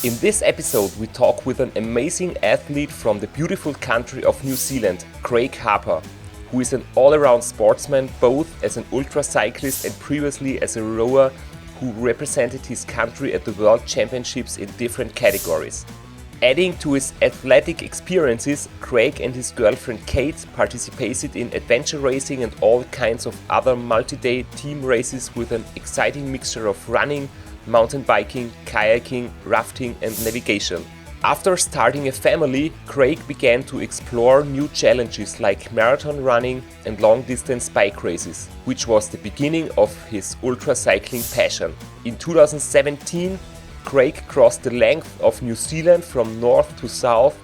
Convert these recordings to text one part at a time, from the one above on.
In this episode, we talk with an amazing athlete from the beautiful country of New Zealand, Graham Harper, who is an all-around sportsman, both as an ultra cyclist and previously as a rower who represented his country at the World Championships in different categories. Adding to his athletic experiences, Craig and his girlfriend Kate participated in adventure racing and all kinds of other multi-day team races with an exciting mixture of running, mountain biking, kayaking, rafting and navigation. After starting a family, Craig began to explore new challenges like marathon running and long-distance bike races, which was the beginning of his ultra cycling passion. In 2017, Craig crossed the length of New Zealand from north to south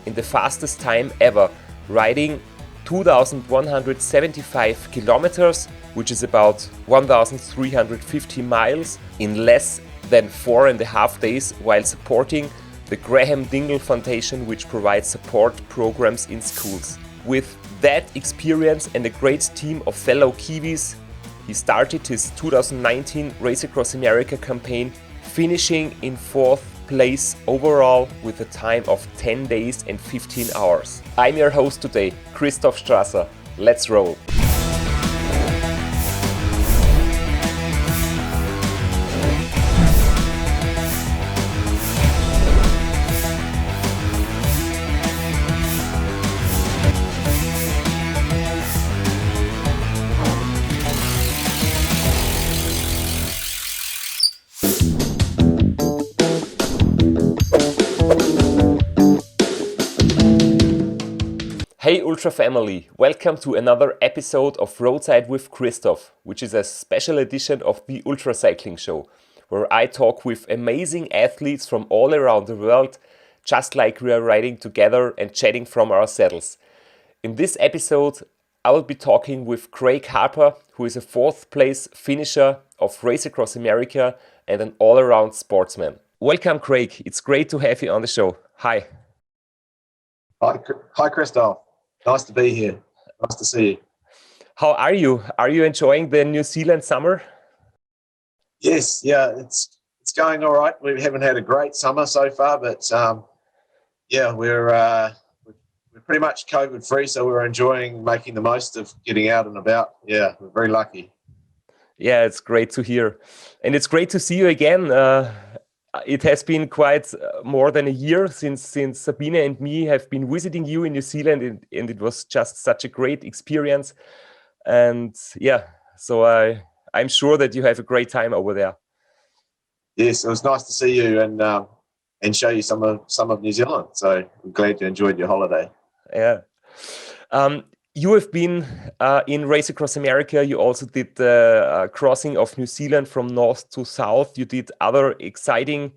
in the fastest time ever, riding 2,175 kilometers, which is about 1,350 miles, in less than 4.5 days, while supporting the Graham Dingle Foundation, which provides support programs in schools. With that experience and a great team of fellow Kiwis, he started his 2019 Race Across America campaign, finishing in 4th place overall with a time of 10 days and 15 hours. I'm your host today, Christoph Strasser. Let's roll! Hey Ultra family, welcome to another episode of Roadside with Christoph, which is a special edition of the Ultra Cycling Show, where I talk with amazing athletes from all around the world, just like we are riding together and chatting from our saddles. In this episode, I will be talking with Graham Harper, who is a 4th place finisher of Race Across America and an all-around sportsman. Welcome Craig, it's great to have you on the show. Hi. Hi, Christoph. Nice to be here. Nice to see you. How are you? Are you enjoying the New Zealand summer? Yes, yeah, it's going all right. We haven't had a great summer so far, but yeah, we're pretty much COVID free, so we're enjoying making the most of getting out and about. Yeah, we're very lucky. Yeah, it's great to hear, and it's great to see you again. It has been quite more than a year since Sabine and me have been visiting you in New Zealand, and it was just such a great experience. And yeah, so I'm sure that you have a great time over there. Yes, it was nice to see you and show you some of New Zealand. So I'm glad you enjoyed your holiday. Yeah. You have been in Race Across America. You also did the crossing of New Zealand from north to south. You did other exciting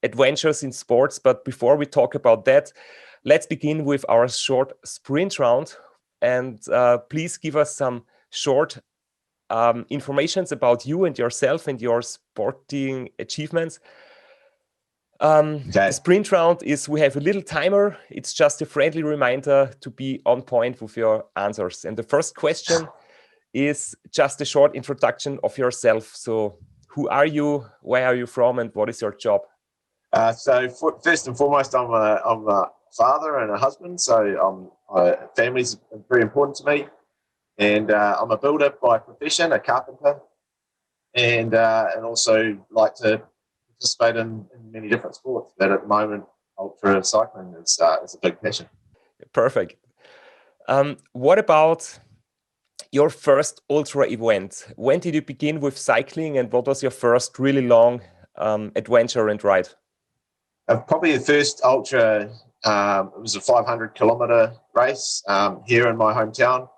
adventures in sports. But before we talk about that, let's begin with our short sprint round. And please give us some short informations about you and yourself and your sporting achievements. The sprint round is, we have a little timer. It's just a friendly reminder to be on point with your answers. And the first question is just a short introduction of yourself. So who are you, where are you from, and what is your job? First and foremost, I'm a father and a husband. So family's very important to me. And I'm a builder by profession, a carpenter, and also like to participate in many different sports, but at the moment ultra cycling is a big passion. Perfect. What about your first ultra event? When did you begin with cycling, and what was your first really long adventure and ride? Probably the first ultra, it was a 500 kilometer race here in my hometown,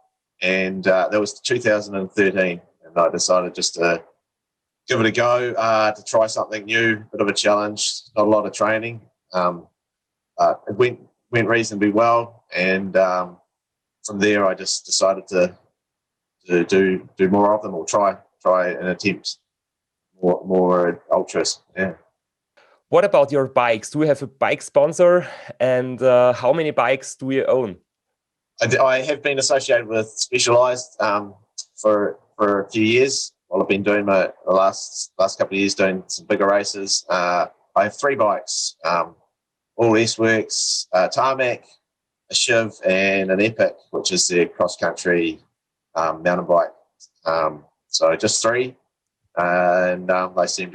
and that was 2013, and I decided just to give it a go, to try something new, bit of a challenge, not a lot of training. It went reasonably well, and from there I just decided to do more of them, or try and attempt more ultras. Yeah. What about your bikes? Do you have a bike sponsor, and how many bikes do you own? I have been associated with Specialized for a few years. Well, I've been doing the last couple of years doing some bigger races. I have 3 bikes, all S-Works, tarmac, a Shiv, and an Epic, which is their cross-country mountain bike. So just 3, and they seem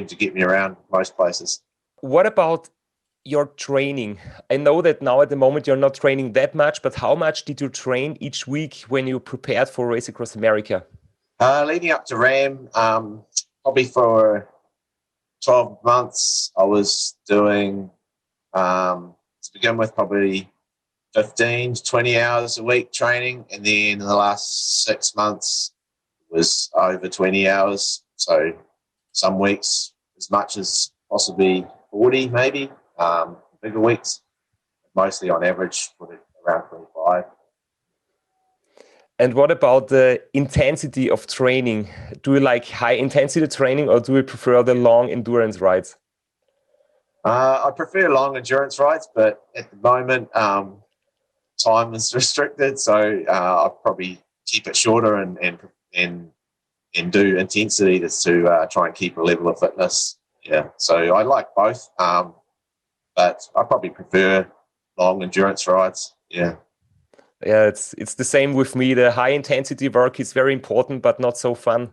to get me around most places. What about your training? I know that now at the moment you're not training that much, but how much did you train each week when you prepared for Race Across America? Leading up to RAAM, probably for 12 months, I was doing, to begin with, probably 15 to 20 hours a week training. And then in the last 6 months was over 20 hours. So some weeks as much as possibly 40 maybe, bigger weeks. Mostly on average, put it around 25. And what about the intensity of training? Do you like high intensity training or do you prefer the long endurance rides? I prefer long endurance rides, but at the moment, time is restricted, so I'll probably keep it shorter and do intensity just to try and keep a level of fitness. Yeah, so I like both, but I probably prefer long endurance rides. Yeah. Yeah, it's the same with me. The high intensity work is very important, but not so fun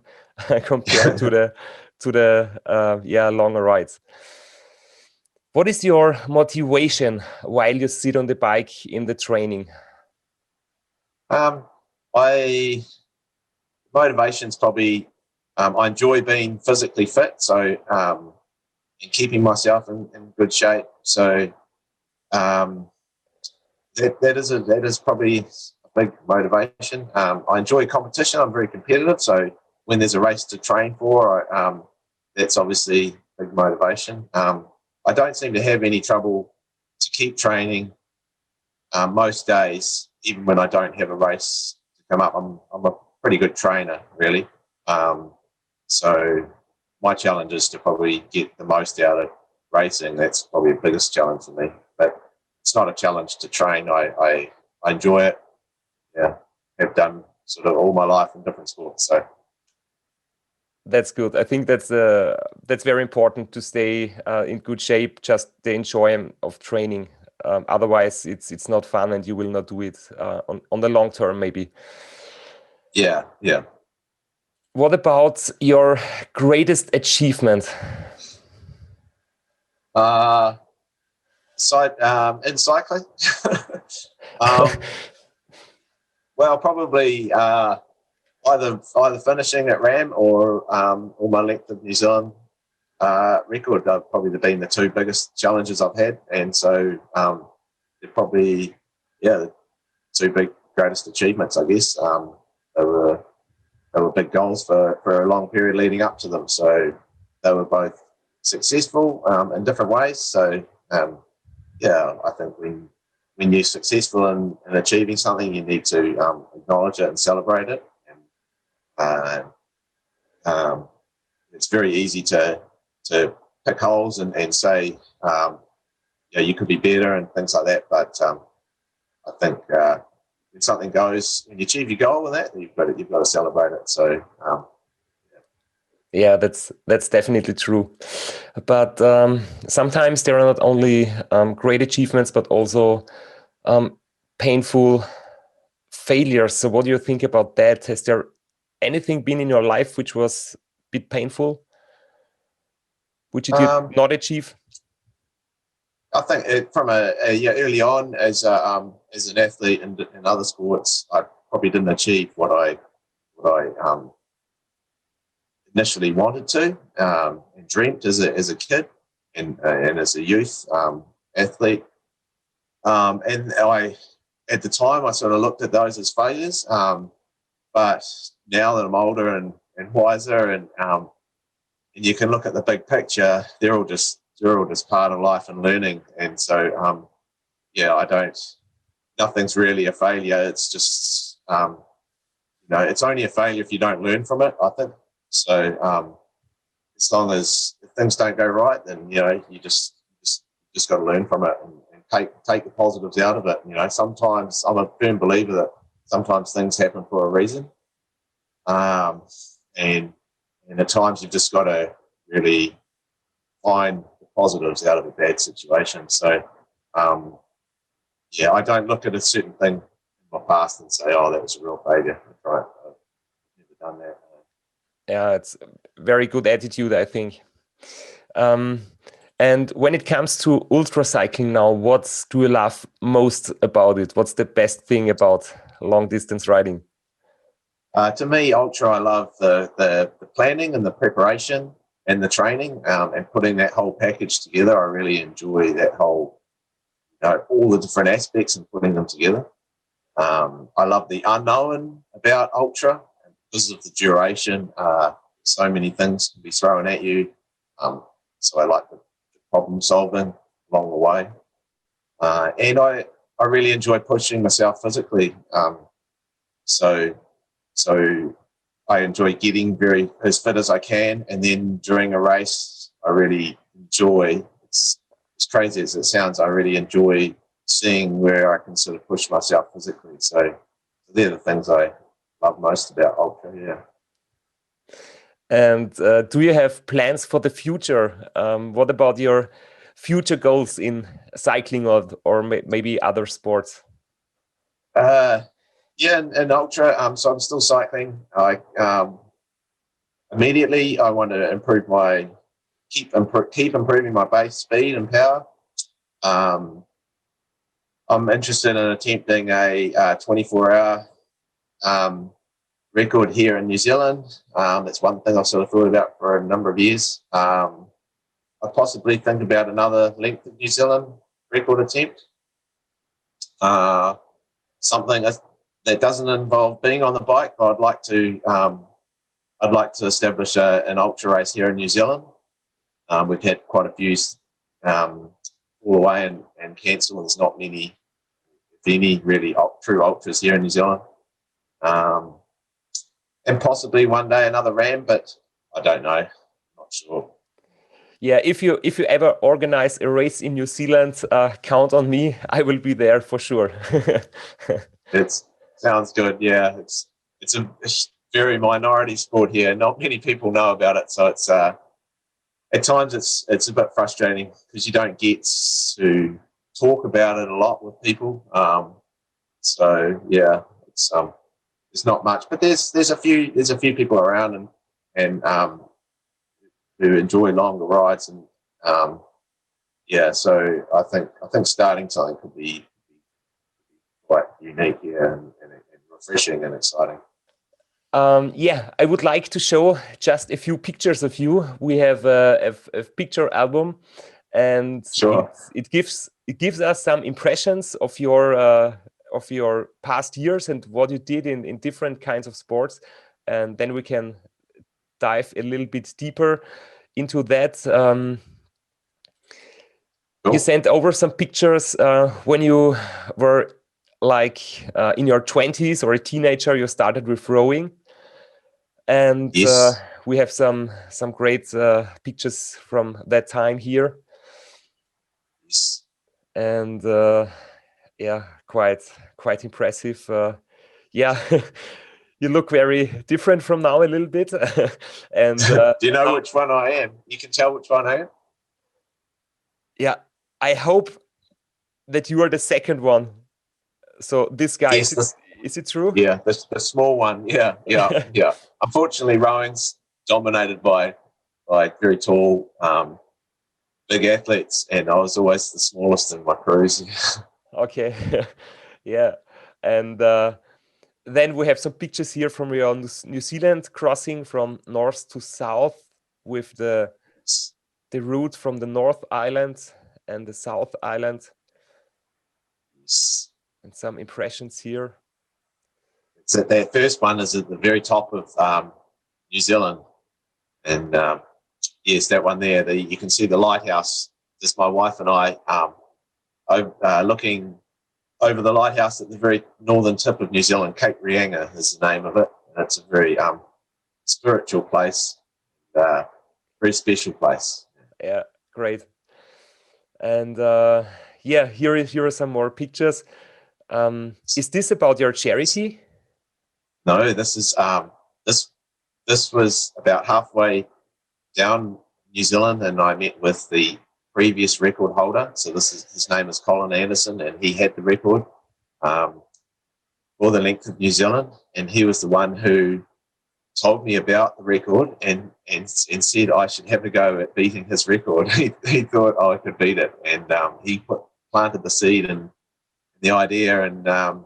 compared to the longer rides. What is your motivation while you sit on the bike in the training? My motivation's probably I enjoy being physically fit, so and keeping myself in good shape. So that is probably a big motivation. I enjoy competition. I'm very competitive, so when there's a race to train for, that's obviously a big motivation. I don't seem to have any trouble to keep training most days, even when I don't have a race to come up. I'm a pretty good trainer, really. So my challenge is to probably get the most out of racing. That's probably the biggest challenge for me. But it's not a challenge to train. I enjoy it. Yeah, I've done sort of all my life in different sports. So that's good. I think that's very important to stay in good shape. Just the enjoyment of training. Otherwise, it's not fun, and you will not do it on the long term, maybe. Yeah. What about your greatest achievement? In cycling, well, probably either finishing at RAAM or my length of New Zealand record. They've probably been the 2 biggest challenges I've had, and so they're probably the 2 greatest achievements, I guess. They were big goals for a long period leading up to them. So they were both successful in different ways. So I think when you're successful in achieving something, you need to acknowledge it and celebrate it. And it's very easy to pick holes and say, you could be better and things like that. But I think when something goes, when you achieve your goal with that, you've got to celebrate it. So yeah, that's definitely true. But sometimes there are not only great achievements, but also painful failures. So what do you think about that? Has there anything been in your life which was a bit painful, which you did not achieve? I think from early on as an athlete in other sports, I probably didn't achieve what I initially wanted to and dreamt as a kid and as a youth athlete. And at the time I sort of looked at those as failures. But now that I'm older and wiser and you can look at the big picture, they're all just part of life and learning. And so nothing's really a failure. It's just it's only a failure if you don't learn from it, I think. So as long as things don't go right, then you just got to learn from it and take the positives out of it. Sometimes I'm a firm believer that sometimes things happen for a reason, and at times you've just got to really find the positives out of a bad situation. So, I don't look at a certain thing in my past and say, "Oh, that was a real failure." I've never done that. Yeah, it's a very good attitude, I think. And when it comes to ultra cycling now, what do you love most about it? What's the best thing about long distance riding? To me, ultra, I love the planning and the preparation and the training, and putting that whole package together. I really enjoy that whole, all the different aspects and putting them together. I love the unknown about ultra, and because of the duration. So many things can be thrown at you. So I like the problem solving along the way, and I really enjoy pushing myself physically. So I enjoy getting as fit as I can, and then during a race, I really enjoy. It's as crazy as it sounds. I really enjoy seeing where I can sort of push myself physically. So they're the things I love most about ultra. Yeah. And do you have plans for the future? What about your future goals in cycling or maybe other sports? In ultra, so I'm still cycling. Immediately I want to keep improving my base speed and power. I'm interested in attempting a 24-hour record here in New Zealand. That's one thing I've sort of thought about for a number of years. I possibly think about another length of New Zealand record attempt. Something that doesn't involve being on the bike. I'd like to establish an ultra race here in New Zealand. We've had quite a few fall away and cancel. There's not many, if any, really true ultras here in New Zealand. And possibly one day another RAAM, but I don't know. Not sure. Yeah, if you ever organize a race in New Zealand, count on me. I will be there for sure. It sounds good. Yeah, it's a very minority sport here. Not many people know about it, so it's at times it's a bit frustrating because you don't get to talk about it a lot with people. So yeah, it's not much, but there's a few people around and who enjoy longer rides, and so I think starting something could be quite unique here and refreshing and exciting. I would like to show just a few pictures of you. We have a picture album, and sure. it gives us some impressions of your past years and what you did in different kinds of sports, and then we can dive a little bit deeper into that. Cool. You sent over some pictures when you were in your 20s or a teenager. You started with rowing. And yes. We have some great pictures from that time here. Yes. And quite impressive. You look very different from now a little bit. And do you know which one I am? You can tell which one I am. Yeah, I hope that you are the second one. So this guy, yes, is it true? Yeah, the small one. Yeah. Unfortunately, rowing's dominated by very tall, big athletes, and I was always the smallest in my crews. Okay, yeah, and then we have some pictures here from your New Zealand crossing from north to south with the route from the North Island and the South Island. Yes. And some impressions here. So that first one is at the very top of New Zealand, and yes, that one there. You can see the lighthouse. Just my wife and I looking over the lighthouse at the very northern tip of New Zealand. Cape Reinga is the name of it. And it's a very spiritual place, very special place. Yeah, great. And here are some more pictures. Is this about your charity? No, this is this was about halfway down New Zealand, and I met with the previous record holder. So his name is Colin Anderson, and he had the record for the length of New Zealand, and he was the one who told me about the record and said I should have a go at beating his record. He thought I could beat it, and he planted the seed and the idea, and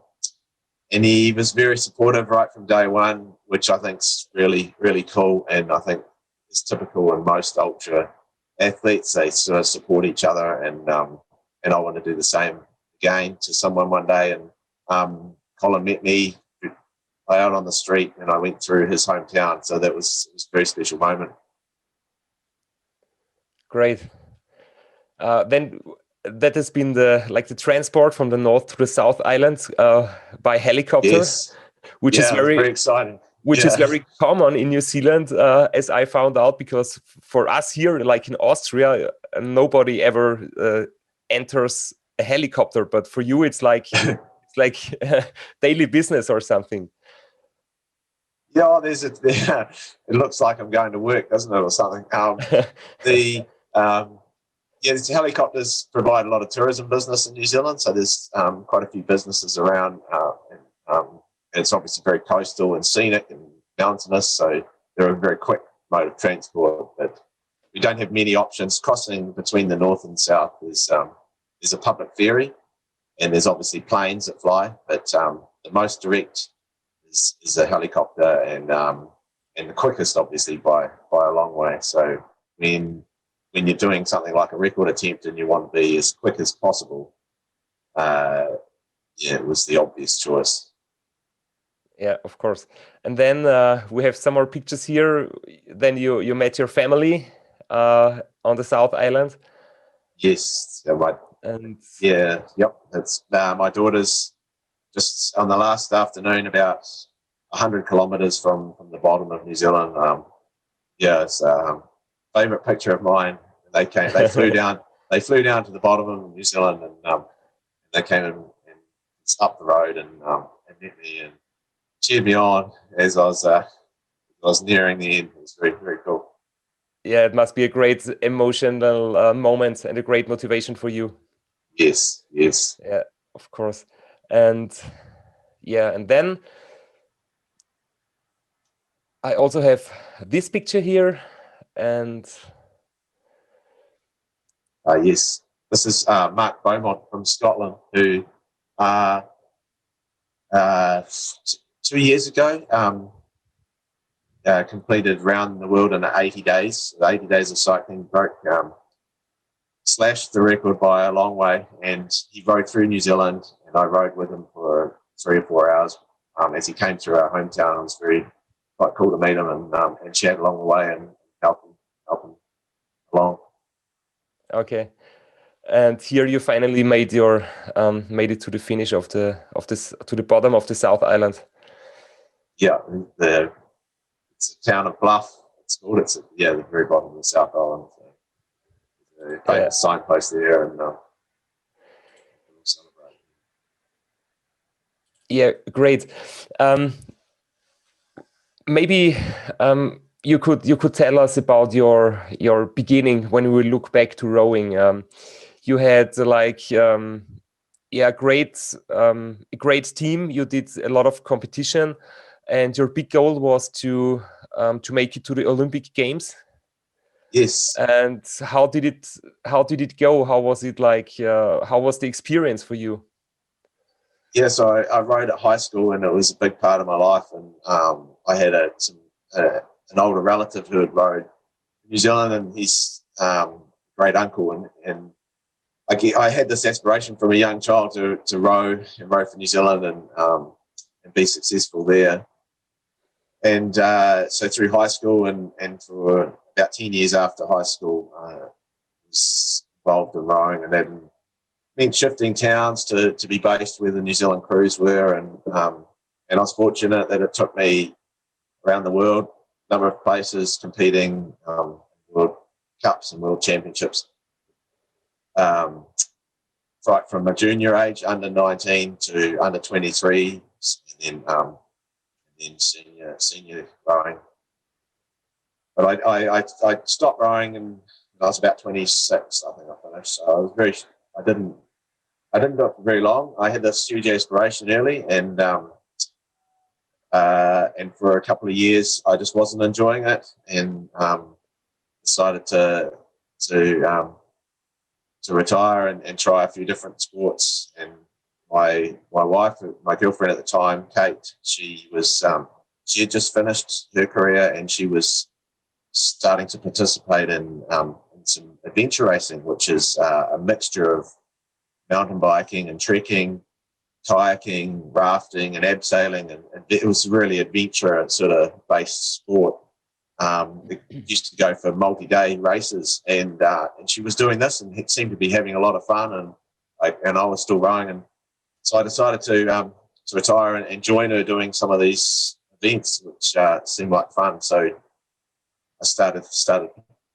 he was very supportive right from day one, which I think's really, really cool, and I think is typical in most ultra athletes. They sort of support each other, and I want to do the same again to someone one day. And Colin met me out on the street, and I went through his hometown, so it was a very special moment. Great. Then that has been the transport from the North to the South Islands by helicopter, yes. which is very exciting. Which is very common in New Zealand, as I found out, because for us here, like in Austria, nobody ever enters a helicopter, but for you, it's like daily business or something. Yeah, it looks like I'm going to work, doesn't it, or something? The helicopters provide a lot of tourism business in New Zealand, so there's quite a few businesses around, and it's obviously very coastal and scenic and mountainous, so they're a very quick mode of transport. But we don't have many options. Crossing between the north and south is there's a public ferry, and there's obviously planes that fly, but the most direct is a helicopter, and the quickest, obviously, by a long way. So when you're doing something like a record attempt and you want to be as quick as possible, it was the obvious choice. Yeah, of course. And then we have some more pictures here. Then you met your family on the South Island. Yes, That's my daughter's just on the last afternoon, about 100 kilometres from the bottom of New Zealand. It's a favourite picture of mine. They flew down to the bottom of New Zealand, and they came in and up the road and met me and cheered me on as I was nearing the end. It was very, very cool. Yeah, it must be a great emotional moment and a great motivation for you. Yes. Yeah, of course. And then I also have this picture here, and yes, this is Mark Beaumont from Scotland, who 2 years ago completed round the world in 80 days. The 80 days of cycling slashed the record by a long way, and he rode through New Zealand, and I rode with him for 3 or 4 hours as he came through our hometown. It was quite cool to meet him and chat along the way and help him along. Okay, and here you finally made it to the finish of to the bottom of the South Island. Yeah, it's a town of Bluff. It's called. It's the very bottom of the South Island. So, a famous signpost there, and celebrate. Yeah, great. Maybe you could tell us about your beginning when we look back to rowing. You had a great team. You did a lot of competition, and your big goal was to make it to the Olympic Games. Yes. And how did it go? How was it like? How was the experience for you? Yeah, so I rode at high school, and it was a big part of my life. And I had an older relative who had rode in New Zealand, and his great uncle, and I had this aspiration from a young child to row for New Zealand and be successful there. And so through high school and for about 10 years after high school, I was involved in rowing, and that meant shifting towns to be based where the New Zealand crews were. And I was fortunate that it took me around the world, a number of places, competing World Cups and World Championships. Right from a junior age, under 19 to under 23, and then senior rowing. But I stopped rowing and I was about 26. I think I finished. So I was I didn't do it for very long. I had this huge aspiration early, and for a couple of years I just wasn't enjoying it, and decided to retire and try a few different sports. And my wife, my girlfriend at the time, Kate, she had just finished her career, and she was starting to participate in some adventure racing, which is a mixture of mountain biking and trekking, kayaking, rafting, and abseiling, and it was really adventure sort of based sport. It used to go for multi-day races, and she was doing this, and it seemed to be having a lot of fun, and I was still rowing, and so I decided to retire and join her doing some of these events, which seemed like fun. So I started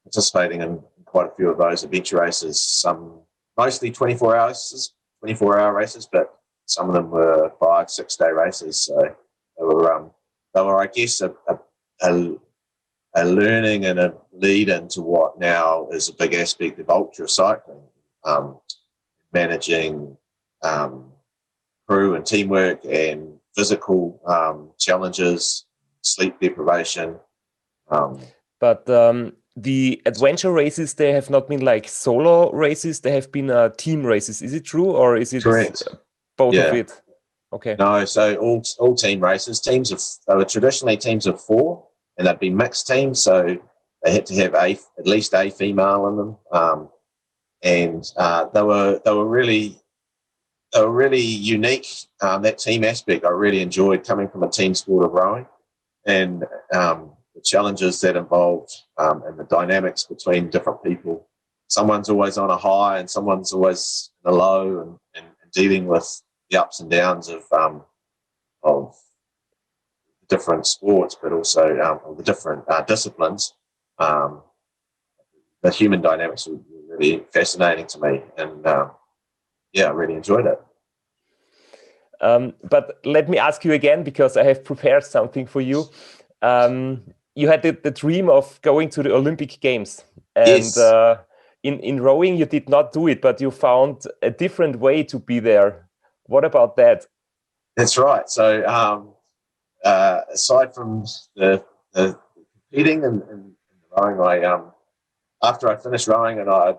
participating in quite a few of those adventure races. Some mostly 24-hour races, but some of them were 5-6 day races. So they were I guess a learning and a lead into what now is a big aspect of ultra cycling, managing crew and teamwork and physical challenges, sleep deprivation. But the adventure races, they have not been like solo races, they have been team races. Is it true, or is it Correct. both of it? Okay. No, so all team races. They were traditionally teams of 4, and they'd be mixed teams, so they had to have at least a female in them. And they were really unique. That team aspect I really enjoyed, coming from a team sport of rowing, and the challenges that involved and the dynamics between different people. Someone's always on a high and someone's always in a low, and dealing with the ups and downs of different sports, but also of the different disciplines. The human dynamics were really fascinating to me, and I really enjoyed it. But let me ask you again, because I have prepared something for you. You had the dream of going to the Olympic Games, and Yes. In rowing you did not do it, but you found a different way to be there. What about that? That's right. So aside from the competing and rowing, after I finished rowing and I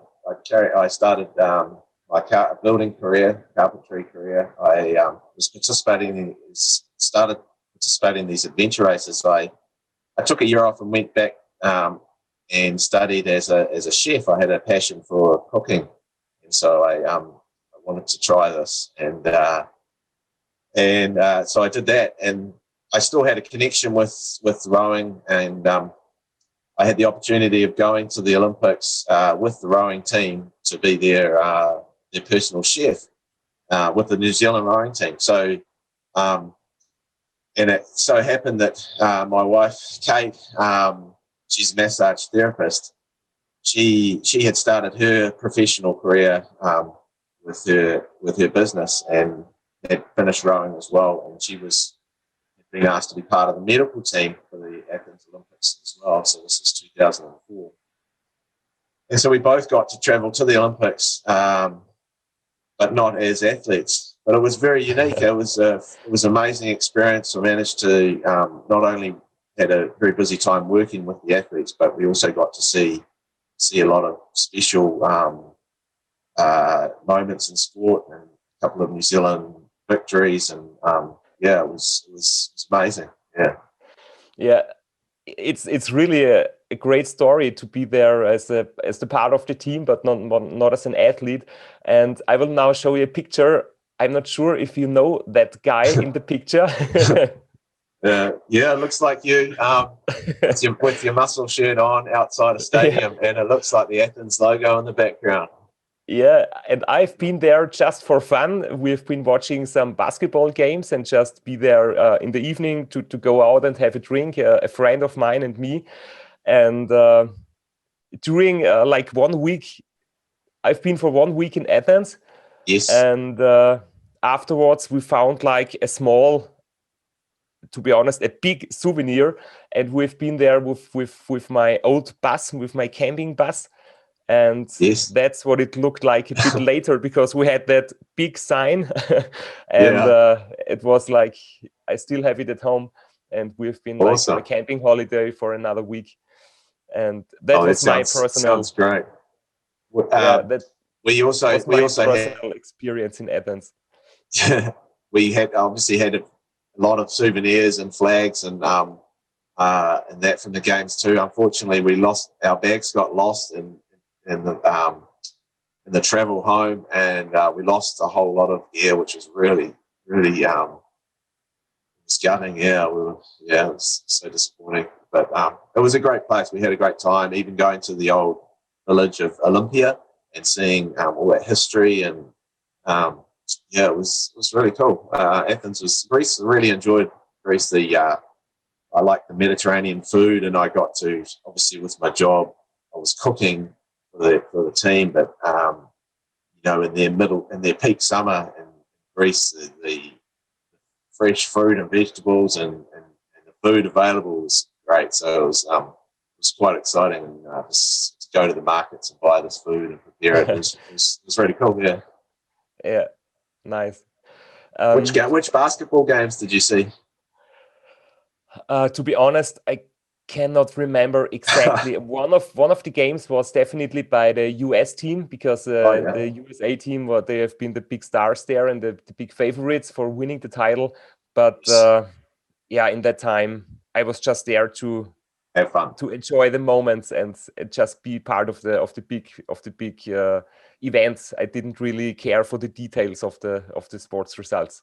started my building career, carpentry career. I started participating in these adventure races. I took a year off and went back and studied as a chef. I had a passion for cooking, and so I wanted to try this, and so I did that, and I still had a connection with rowing, and I had the opportunity of going to the Olympics with the rowing team to be their personal chef with the New Zealand rowing team. So. And it so happened that my wife, Kate, she's a massage therapist. She had started her professional career with her business, and had finished rowing as well. And she was being asked to be part of the medical team for the Athens Olympics as well. So this is 2004. And so we both got to travel to the Olympics, but not as athletes. But it was very unique. It was an amazing experience. I managed to not only had a very busy time working with the athletes, but we also got to see a lot of special moments in sport, and a couple of New Zealand victories, and it was amazing. Yeah, it's really a great story to be there as the part of the team, but not as an athlete. And I will now show you a picture. I'm not sure if you know that guy in the picture. It looks like you with your muscle shirt on outside a stadium, and it looks like the Athens logo in the background. Yeah, and I've been there just for fun. We've been watching some basketball games and just be there in the evening to go out and have a drink, a friend of mine and me. And during like 1 week, I've been for 1 week in Athens. Yes. And afterwards, we found like a small to be honest, a big souvenir. And we've been there with my old bus, with my camping bus. And Yes. that's what it looked like a bit later, because we had that big sign and it was like, I still have it at home, and we've been like on a camping holiday for another week. And that was my personal... Sounds great. that we also was my personal had experience in Athens. we had obviously had a lot of souvenirs and flags and that from the games too. Unfortunately, our bags got lost in the travel home, and we lost a whole lot of gear, which was really gutting. Yeah, it was so disappointing. But it was a great place. We had a great time, even going to the old village of Olympia and seeing all that history, and it was really cool. Athens was Greece. I really enjoyed Greece. I like the Mediterranean food, and I got to, obviously with my job, I was cooking for the team, but in their peak summer in Greece, the fresh fruit and vegetables and the food available was great. So it was quite exciting, and just to go to the markets and buy this food and prepare it was really cool. Yeah, nice. Which basketball games did you see? To be honest, I cannot remember exactly. One of the games was definitely by the US team, because the USA team, they have been the big stars there and the big favorites for winning the title. But in that time I was just there to have fun, to enjoy the moments and just be part of the big events. I didn't really care for the details of the sports results.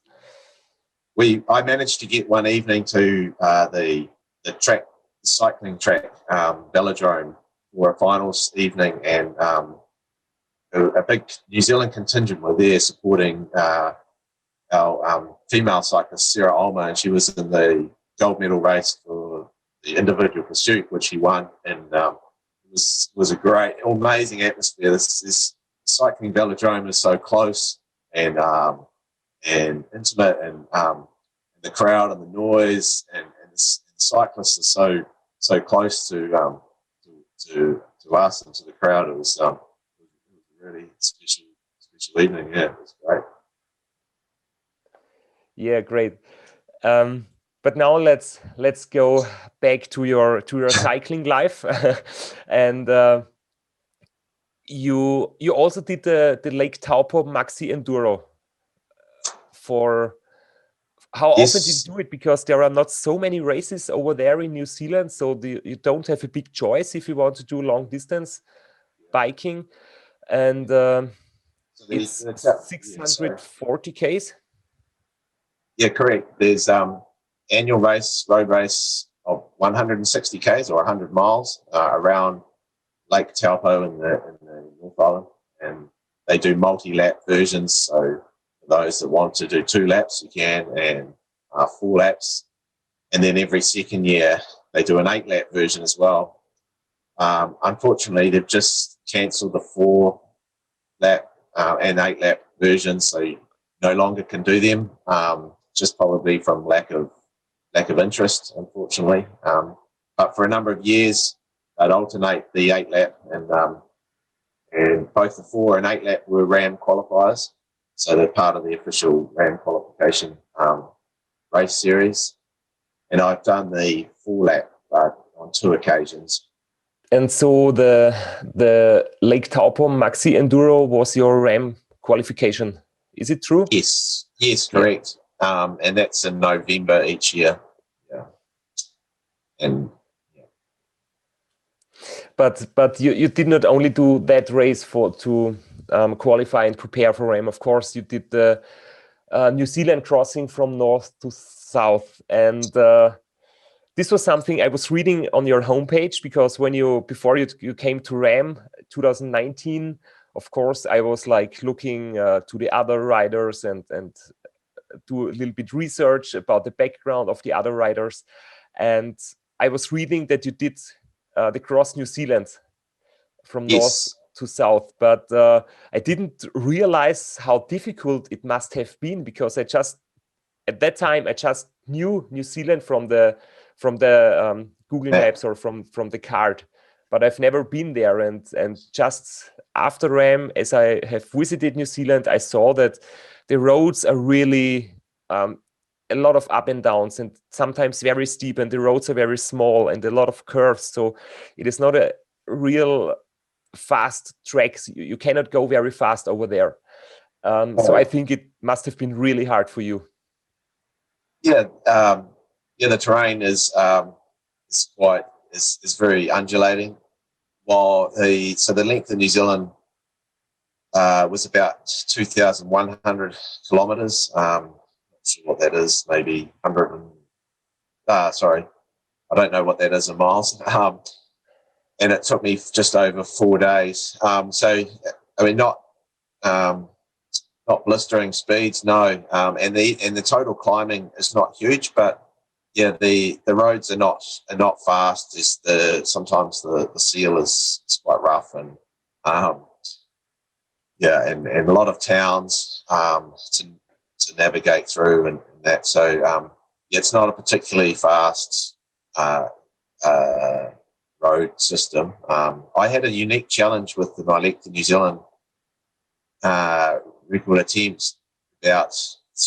I managed to get one evening to the cycling track, velodrome, for a finals evening, and a big New Zealand contingent were there supporting our female cyclist Sarah Ulmer, and she was in the gold medal race for the individual pursuit, which she won, and it was a great, amazing atmosphere. This cycling velodrome is so close and intimate, and the crowd and the noise and the cyclists are so close to us and to the crowd. It was a really special evening. Yeah, it was great. Yeah, great. But now let's go back to your cycling life, and you also did the Lake Taupo Maxi Enduro. For how often did you do it? Because there are not so many races over there in New Zealand, so you don't have a big choice if you want to do long distance biking, and it's 640 Ks. Yeah, correct. There's annual road race of 160 Ks or 100 miles around Lake Taupo in the North Island, and they do multi-lap versions. So for those that want to do 2 laps, you can, and 4 laps. And then every second year, they do an 8-lap version as well. Unfortunately, they've just cancelled the 4-lap and 8-lap versions, so you no longer can do them. Just probably from lack of interest, unfortunately. But for a number of years, they'd alternate the 8-lap, and both the 4 and 8-lap were RAAM qualifiers, so they're part of the official RAAM qualification race series. And I've done the 4-lap, but on 2 occasions. And so the Lake Taupo Maxi Enduro was your RAAM qualification. Is it true? Yes, correct. And that's in November each year. Yeah. And but you did not only do that race to qualify and prepare for RAAM. Of course, you did the New Zealand crossing from north to south, and this was something I was reading on your homepage, because before you came to RAAM 2019, of course, I was like looking to the other riders and do a little bit research about the background of the other riders, and I was reading that you did the cross New Zealand from north to south, but I didn't realize how difficult it must have been, because at that time I just knew New Zealand from the Google Maps or from the card, but I've never been there. And just after RAAM, as I have visited New Zealand, I saw that the roads are really a lot of up and downs, and sometimes very steep, and the roads are very small and a lot of curves. So it is not a real fast tracks. You cannot go very fast over there. So I think it must have been really hard for you. Yeah, the terrain is very undulating. While the length of New Zealand was about 2,100 kilometres. Not sure what that is, maybe 100 and, sorry, I don't know what that is in miles. And it took me just over 4 days. So, I mean, not blistering speeds, no. And the total climbing is not huge, but yeah, the roads are not fast. Sometimes the seal is quite rough, and and a lot of towns to navigate through and that. So it's not a particularly fast road system. I had a unique challenge with my length of New Zealand record attempts. About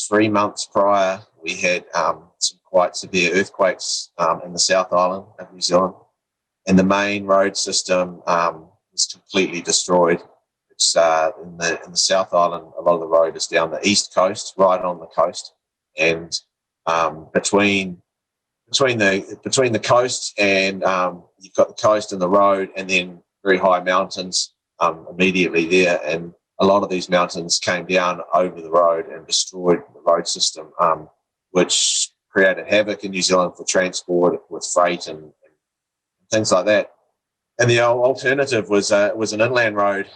3 months prior, we had some quite severe earthquakes in the South Island of New Zealand, and the main road system was completely destroyed. It's in the South Island. A lot of the road is down the east coast, right on the coast, and between the coast and you've got the coast and the road, and then very high mountains immediately there, and a lot of these mountains came down over the road and destroyed the road system, which created havoc in New Zealand for transport with freight and things like that. And the alternative was an inland road.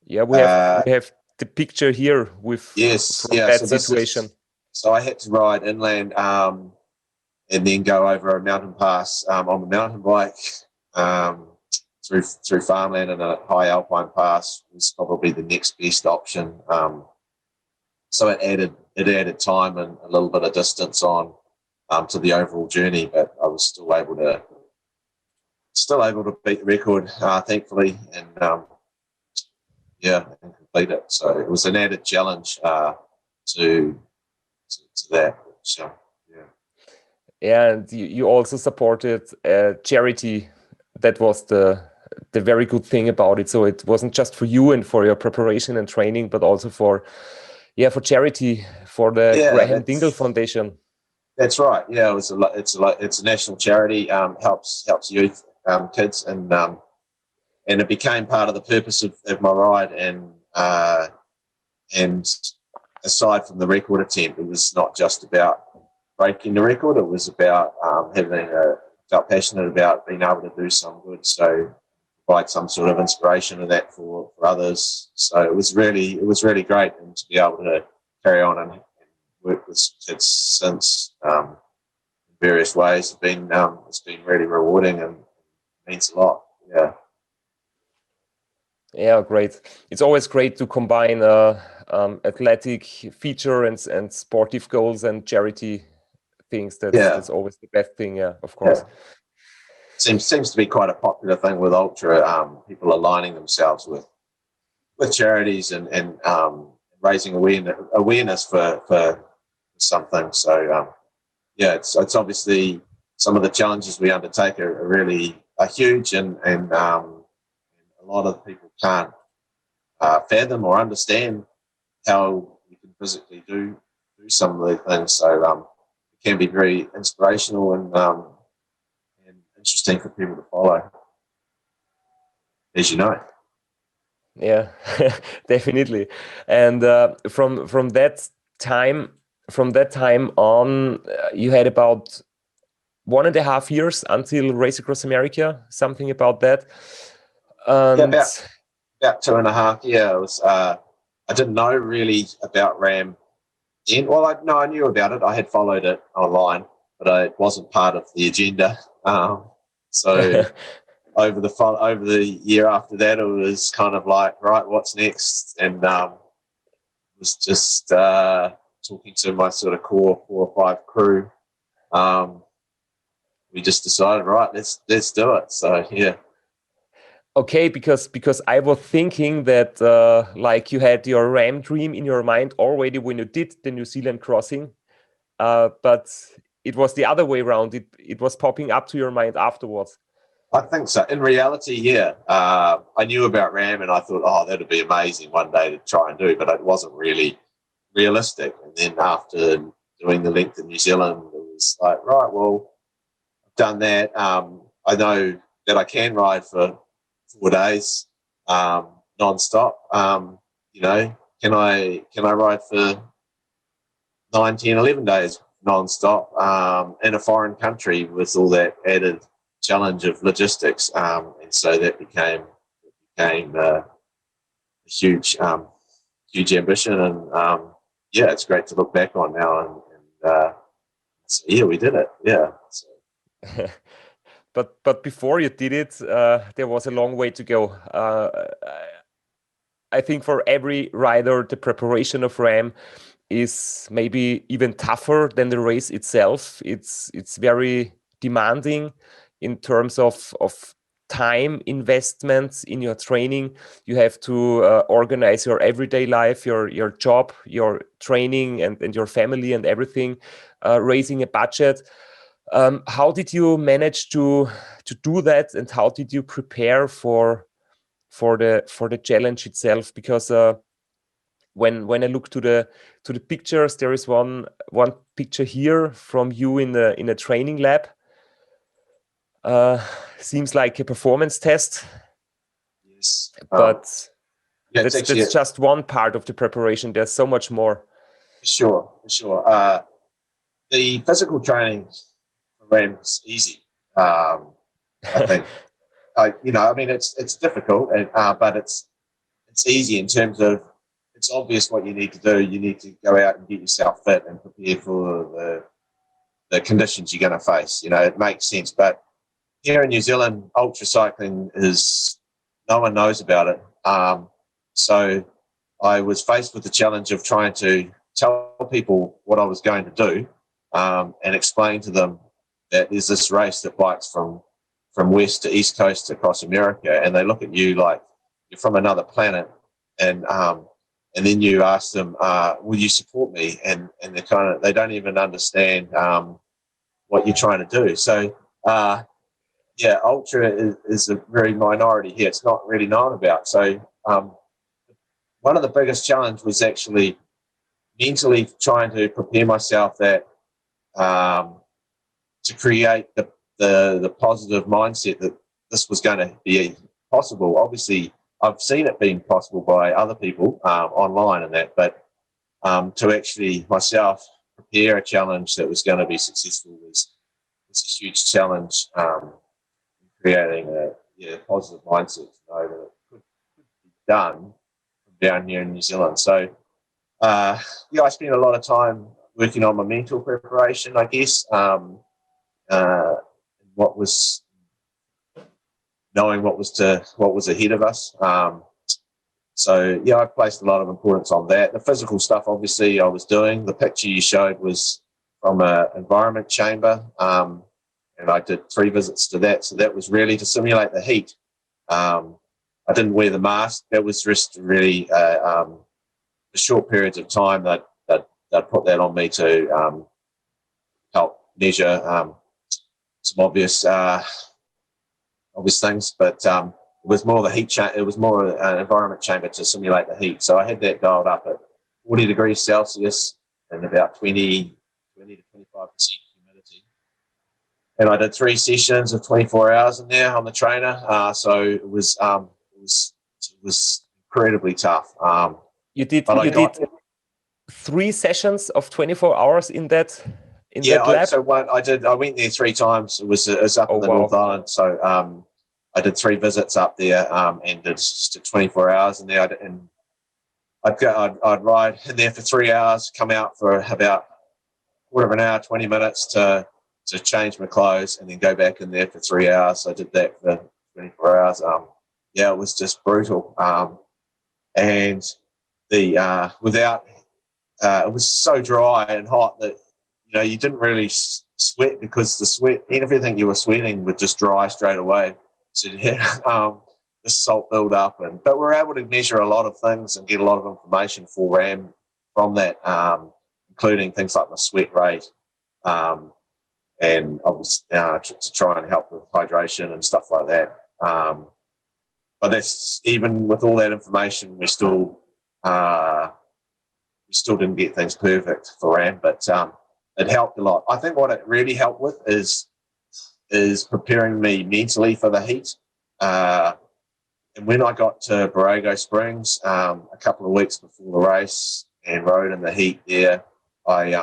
We have the picture here with that situation. So I had to ride inland and then go over a mountain pass on the mountain bike. Through farmland, and a high alpine pass was probably the next best option. So it added time and a little bit of distance on to the overall journey, but I was still able to beat the record, thankfully, and complete it. So it was an added challenge to that. So and you also supported charity. That was the very good thing about it. So it wasn't just for you and for your preparation and training, but also for charity, for the Graham Dingle Foundation. That's right. Yeah, it's a national charity. Helps youth, kids, and it became part of the purpose of my ride. And aside from the record attempt, it was not just about breaking the record. It was about felt passionate about being able to do some good, so provide some sort of inspiration of that for others. So it was really great, and to be able to carry on and work with kids since in various ways it's been really rewarding and means a lot. Yeah, great. It's always great to combine athletic feature and sportive goals and charity things. That's always the best thing. Yeah, of course. Seems to be quite a popular thing with ultra. People aligning themselves with charities and raising awareness for something. So it's obviously some of the challenges we undertake are huge, and a lot of people can't fathom or understand how you can physically do some of these things. So it can be very inspirational and interesting for people to follow, as you know. Yeah, definitely. And from that time on, you had about 1.5 years until Race Across America, something about that. About 2.5. Yeah, it was. I didn't know really about RAAM then. Well, I knew about it. I had followed it online, but it wasn't part of the agenda. So over the year after that, it was kind of like, right, what's next? And it was just talking to my sort of core 4 or 5 crew, we just decided, right, let's do it. So yeah. Okay, because I was thinking that like you had your RAAM dream in your mind already when you did the New Zealand crossing, but it was the other way around. It was popping up to your mind afterwards. I think so. In reality, yeah. I knew about RAAM and I thought, oh, that'd be amazing one day to try and do, but it wasn't really realistic. And then after doing the length in New Zealand, it was like, right, well, I've done that. I know that I can ride for 4 days non-stop. Can I ride for 9, 10, 11 days non-stop in a foreign country with all that added challenge of logistics? And so that became a huge ambition. And yeah, it's great to look back on now. And so yeah, we did it. Yeah. So. But before you did it, there was a long way to go. I think for every rider, the preparation of RAAM is maybe even tougher than the race itself. It's very demanding in terms of time investments in your training. You have to organize your everyday life, your job, your training, and your family and everything, raising a budget. How did you manage to do that, and how did you prepare for the challenge itself? Because when I look to the pictures, there is one picture here from you in a training lab. Seems like a performance test. Yes, but yeah, that's just one part of the preparation. There's so much more. For sure. The physical training for RAAM is easy. I think. It's difficult, but it's easy in terms of it's obvious what you need to do. You need to go out and get yourself fit and prepare for the conditions you're going to face. It makes sense. But here in New Zealand, ultra cycling is no one knows about it. So I was faced with the challenge of trying to tell people what I was going to do and explain to them that there's this race that bikes from west to east coast across America, and they look at you like you're from another planet, and then you ask them, will you support me? And they don't even understand what you're trying to do. So yeah, ultra is a very minority here. It's not really known about. So one of the biggest challenges was actually mentally trying to prepare myself that to create the positive mindset that this was going to be possible. Obviously, I've seen it being possible by other people online and that, but to actually myself prepare a challenge that was going to be successful was a huge challenge. Creating a positive mindset to know that it could be done from down here in New Zealand. So I spent a lot of time working on my mental preparation, I guess. Knowing what was ahead of us. So I placed a lot of importance on that. The physical stuff, obviously, I was doing. The picture you showed was from an environment chamber, and I did 3 visits to that. So that was really to simulate the heat. I didn't wear the mask. That was just really for short periods of time that they'd put that on me to help measure some obvious things, but it was more the heat. It was more an environment chamber to simulate the heat. So I had that dialed up at 40 degrees Celsius and about 20 to 25% humidity. And I did 3 sessions of 24 hours in there on the trainer. So it was incredibly tough. You did 3 sessions of 24 hours in that. That lab? I went there 3 times. It was up in the North Island. So I did 3 visits up there and did 24 hours in there. And I'd ride in there for 3 hours, come out for about quarter of an hour, 20 minutes to change my clothes, and then go back in there for 3 hours. So I did that for 24 hours. It was just brutal. And without it was so dry and hot that you didn't really sweat, because everything you were sweating would just dry straight away. So the salt build up, but we were able to measure a lot of things and get a lot of information for RAAM from that, including things like the sweat rate, and obviously to try and help with hydration and stuff like that. But that's, even with all that information, we still didn't get things perfect for RAAM, but it helped a lot. I think what it really helped with is preparing me mentally for the heat. And when I got to Borrego Springs a couple of weeks before the race and rode in the heat there, I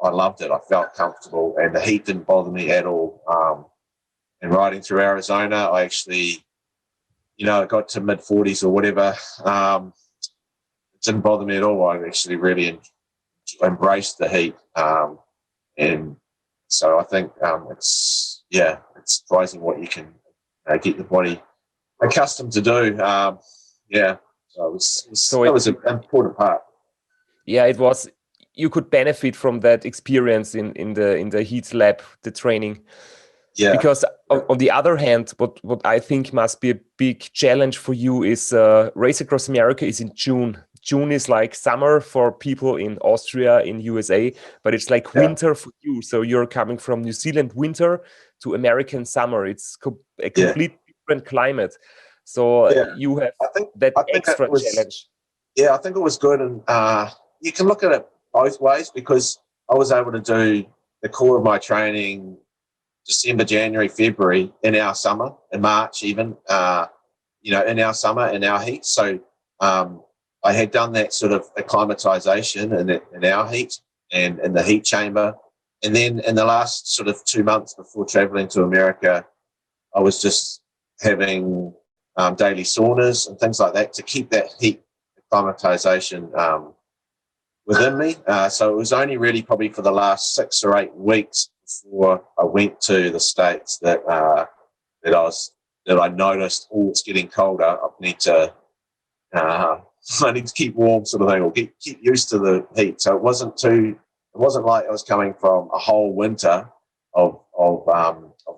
loved it. I felt comfortable, and the heat didn't bother me at all. And riding through Arizona, I actually, it got to mid-40s or whatever. It didn't bother me at all. I actually really embraced the heat. And so I think it's surprising what you can get the body accustomed to do. So that was an important part. Yeah, it was. You could benefit from that experience in the heat lab, the training. Yeah. Because on the other hand, what I think must be a big challenge for you is Race Across America is in June. June is like summer for people in Austria, in USA, but it's like winter for you. So you're coming from New Zealand winter to American summer. It's a complete different climate. So you have that extra challenge. Yeah, I think it was good. And you can look at it both ways, because I was able to do the core of my training December, January, February in our summer, in March even, in our summer, in our heat. So I had done that sort of acclimatization in our heat and in the heat chamber. And then in the last sort of 2 months before traveling to America, I was just having daily saunas and things like that to keep that heat acclimatization within me. So it was only really probably for the last 6 or 8 weeks before I went to the States that I noticed, it's getting colder. I need to keep warm, sort of thing, or get used to the heat. So it wasn't like I was coming from a whole winter of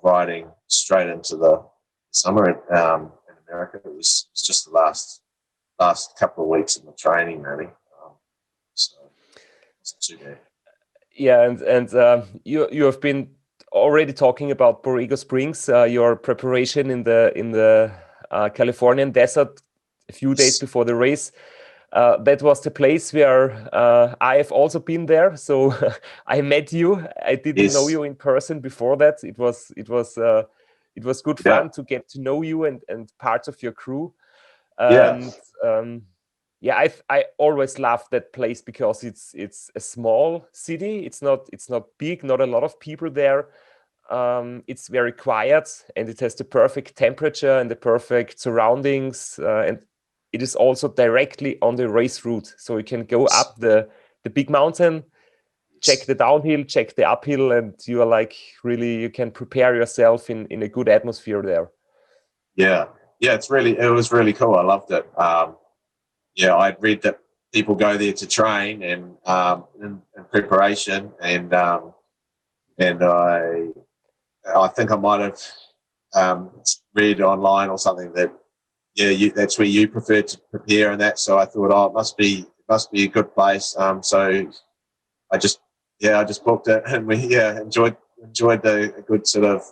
riding straight into the summer in America. It was just the last couple of weeks of the training, really. So it wasn't too bad. Yeah, and you have been already talking about Borrego Springs, your preparation in the Californian desert a few days before the race. That was the place where I have also been there. So I met you. I didn't know you in person before that. It was good fun to get to know you and parts of your crew. And I always loved that place because it's a small city. It's not big. Not a lot of people there. It's very quiet, and it has the perfect temperature and the perfect surroundings. And it is also directly on the race route, so you can go up the big mountain, check the downhill, check the uphill, and you are like you can prepare yourself in a good atmosphere there. Yeah, it was really cool. I loved it. I'd read that people go there to train and in preparation, and I think I might have read online or something that that's where you prefer to prepare and that. So I thought, it must be a good place. So I just booked it, and we enjoyed a good sort of.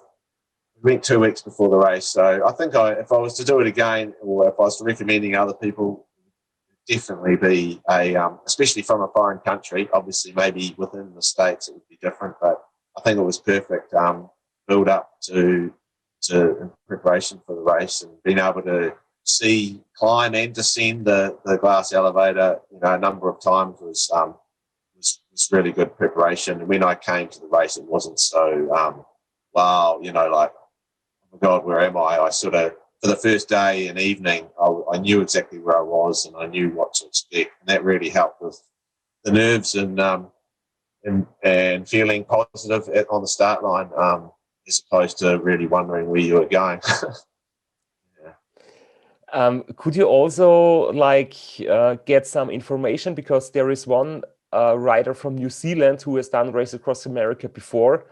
We went 2 weeks before the race. So I think if I was to do it again, or if I was recommending other people, definitely be especially from a foreign country. Obviously, maybe within the States it would be different, but I think it was perfect build up to in preparation for the race, and being able to climb and descend the glass elevator, a number of times was really good preparation. And when I came to the race, it wasn't so wow, like, oh my God, where am I? I sort of, for the first day and evening, I knew exactly where I was, and I knew what to expect, and that really helped with the nerves and feeling positive on the start line, as opposed to really wondering where you were going. Could you also get some information, because there is one a rider from New Zealand who has done races across America before.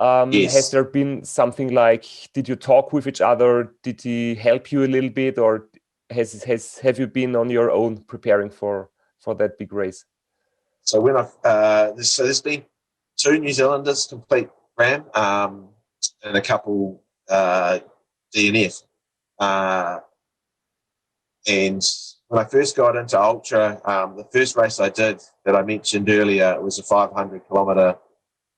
Yes. Has there been something like, did you talk with each other? Did he help you a little bit, or have you been on your own preparing for that big race? So when there's been 2 New Zealanders complete RAAM, and a couple DNF. And when I first got into ultra, the first race I did that I mentioned earlier was a 500 kilometer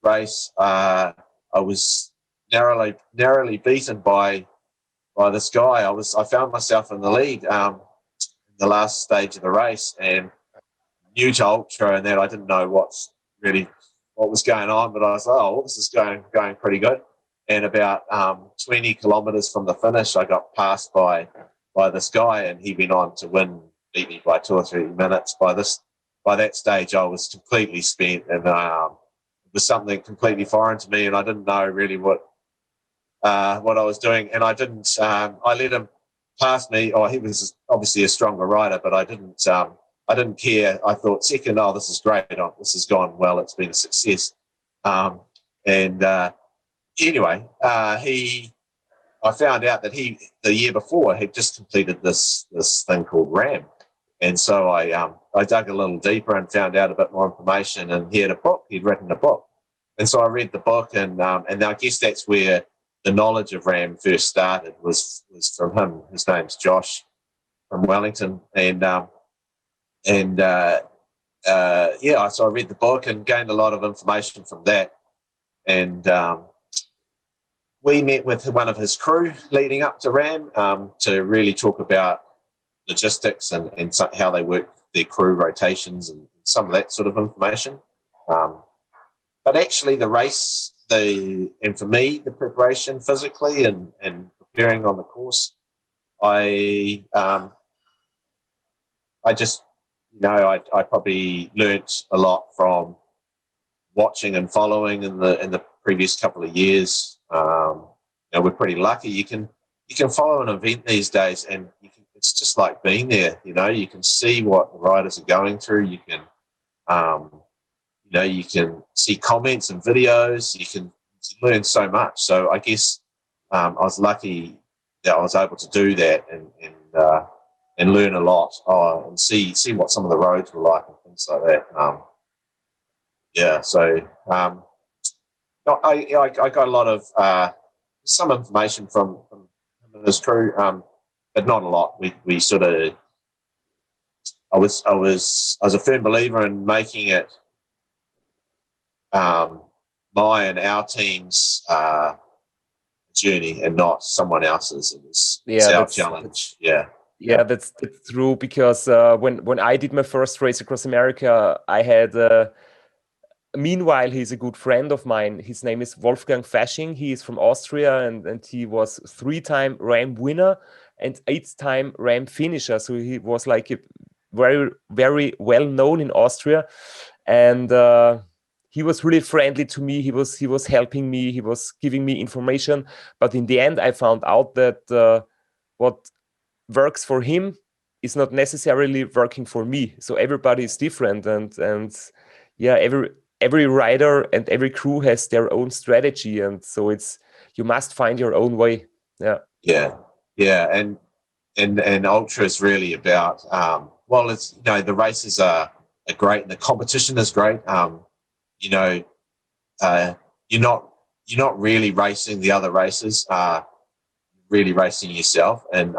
race. I was narrowly beaten by this guy. I found myself in the lead in the last stage of the race, and new to ultra, and that I didn't know what was going on, but I was like, oh, this is going pretty good. And about 20 kilometers from the finish, I got passed by this guy, and he went on to win, beat me by 2 or 3 minutes. By that stage, I was completely spent, and it was something completely foreign to me, and I didn't know really what I was doing, and I didn't. I let him pass me. Oh, he was obviously a stronger rider, but I didn't care. I thought, second, oh, this is great. Oh, this has gone well. It's been a success. Anyway, I found out that he, the year before, had just completed this thing called RAAM. And so I dug a little deeper and found out a bit more information. And he had a book. He'd written a book. And so I read the book, and I guess that's where the knowledge of RAAM first started, was from him. His name's Josh from Wellington. So I read the book and gained a lot of information from that. And we met with one of his crew leading up to RAAM to really talk about logistics and how they work their crew rotations and some of that sort of information. But actually the race, and for me, the preparation physically and preparing on the course, I probably learnt a lot from watching and following in the previous couple of years. We're pretty lucky. You can follow an event these days, and it's just like being there. You can see what the riders are going through. You can you can see comments and videos. You can learn so much. So I guess I was lucky that I was able to do that and learn a lot and see what some of the roads were like and things like that. I got a lot of some information from him and his crew, but not a lot. We sort of, I was a firm believer in making it my and our team's journey and not someone else's. It was our challenge. Yeah, that's true, because when I did my first race across America, I had meanwhile, he's a good friend of mine. His name is Wolfgang Fasching. He is from Austria, and he was 3-time RAAM winner and 8-time RAAM finisher. So he was like a very, very well known in Austria, and he was really friendly to me. He was helping me. He was giving me information. But in the end, I found out that what works for him is not necessarily working for me. So everybody is different, and yeah, every rider and every crew has their own strategy, and so you must find your own way. And ultra is really about it's the races are great and the competition is great. You're not really racing the other races, really racing yourself, and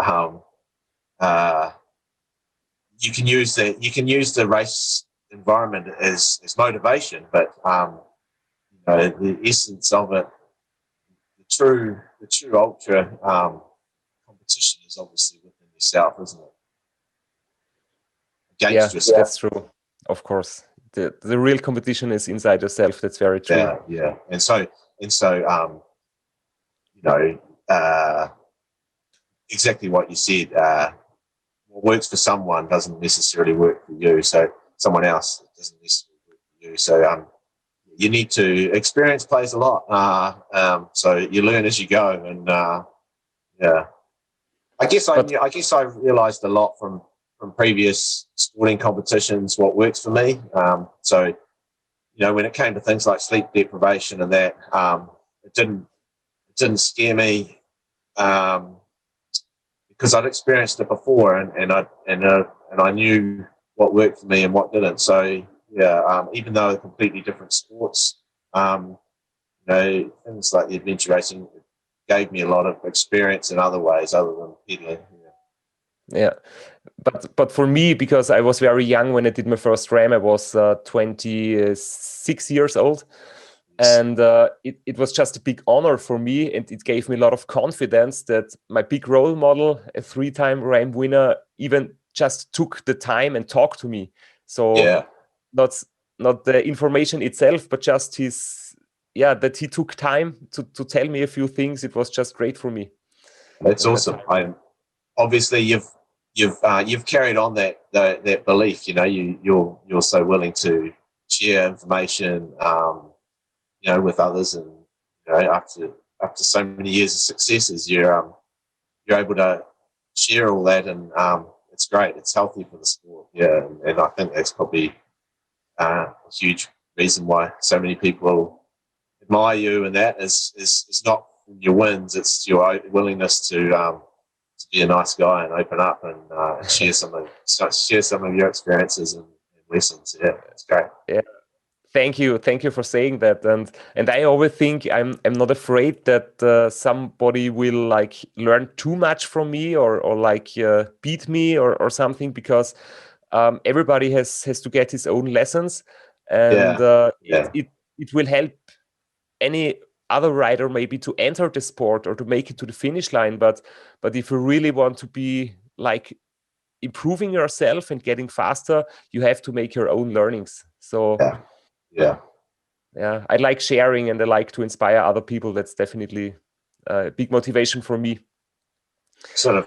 you can use the race environment as motivation, but the essence of it, the true ultra competition is obviously within yourself, isn't it? Against yourself. That's true. Of course, the real competition is inside yourself. That's very true. Yeah. And so exactly what you said. What works for someone doesn't necessarily work for you. So someone else doesn't necessarily work for you. So you need to experience plays a lot. So you learn as you go, and I guess I realised a lot from from previous sporting competitions what works for me. So, when it came to things like sleep deprivation and that, it didn't scare me because I'd experienced it before, and I knew what worked for me and what didn't. So even though they're completely different sports, things like the adventure racing gave me a lot of experience in other ways other than pedaling. Yeah, but for me, because I was very young when I did my first RAAM, I was 26 years old, and it was just a big honor for me, and it gave me a lot of confidence that my big role model, a 3-time RAAM winner, even just took the time and talked to me. So not the information itself, but just that he took time to tell me a few things. It was just great for me. That's awesome. Obviously you've carried on that belief. You're so willing to share information, with others, and after so many years of successes, you're able to share all that, and it's great. It's healthy for the sport. Yeah, and I think that's probably a huge reason why so many people admire you, and that is not your wins, it's your willingness to be a nice guy and open up and share some of your experiences and lessons. Yeah, it's great. Yeah, thank you for saying that. And I always think I'm not afraid that somebody will like learn too much from me or like beat me or something, because everybody has to get his own lessons, and it will help any other rider maybe to enter the sport or to make it to the finish line. But if you really want to be like improving yourself and getting faster, you have to make your own learnings. So yeah, I like sharing and I like to inspire other people. That's definitely a big motivation for me. Sort of,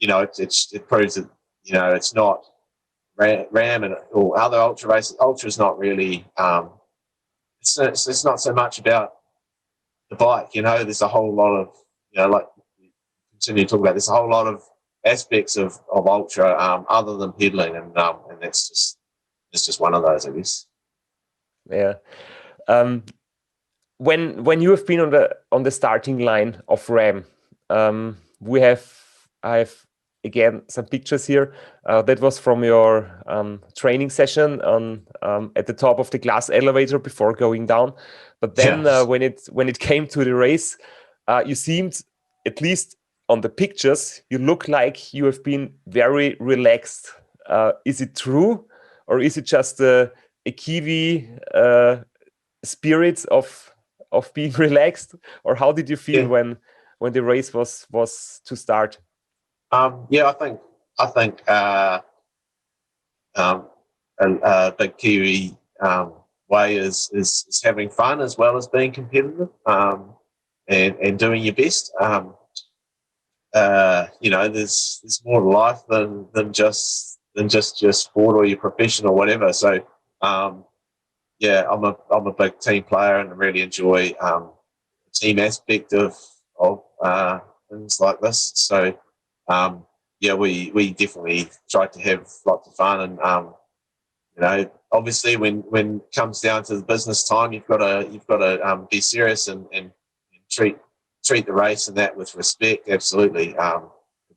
it proves that it's not RAAM or other ultra races. Ultra is not really. It's not so much about the bike. There's a whole lot of like continue to talk about. There's a whole lot of aspects of ultra other than pedaling, and it's just one of those, I guess. Yeah. When you have been on the starting line of RAAM, I have again some pictures here. That was from your training session at the top of the glass elevator before going down. But then when it came to the race, you seemed, at least on the pictures, you look like you have been very relaxed. Is it true, or is it just a Kiwi spirit of being relaxed, or how did you feel when the race was to start? I think a big Kiwi way is having fun as well as being competitive, and doing your best. There's more to life than just your sport or your profession or whatever. So I'm a big team player, and I really enjoy the team aspect of things like this. So we definitely tried to have lots of fun, and obviously when it comes down to the business time, you've got to be serious and treat the race and that with respect. Absolutely. It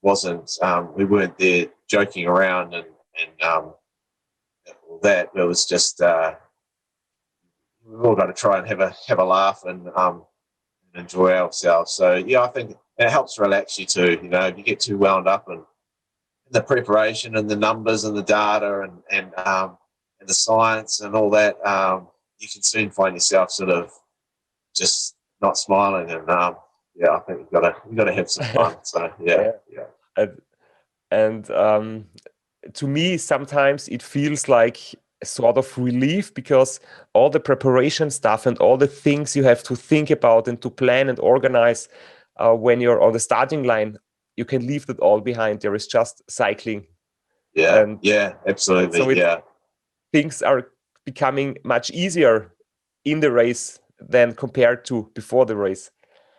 wasn't we weren't there joking around and all that. It was just we've all got to try and have a laugh and enjoy ourselves. So I think it helps relax you too. If you get too wound up in the preparation and the numbers and the data and the science and all that, you can soon find yourself sort of just not smiling. And I think we've got to have some fun. So And to me, sometimes it feels like a sort of relief, because all the preparation stuff and all the things you have to think about and to plan and organize when you're on the starting line, you can leave that all behind. There is just cycling. Absolutely. So things are becoming much easier in the race than compared to before the race.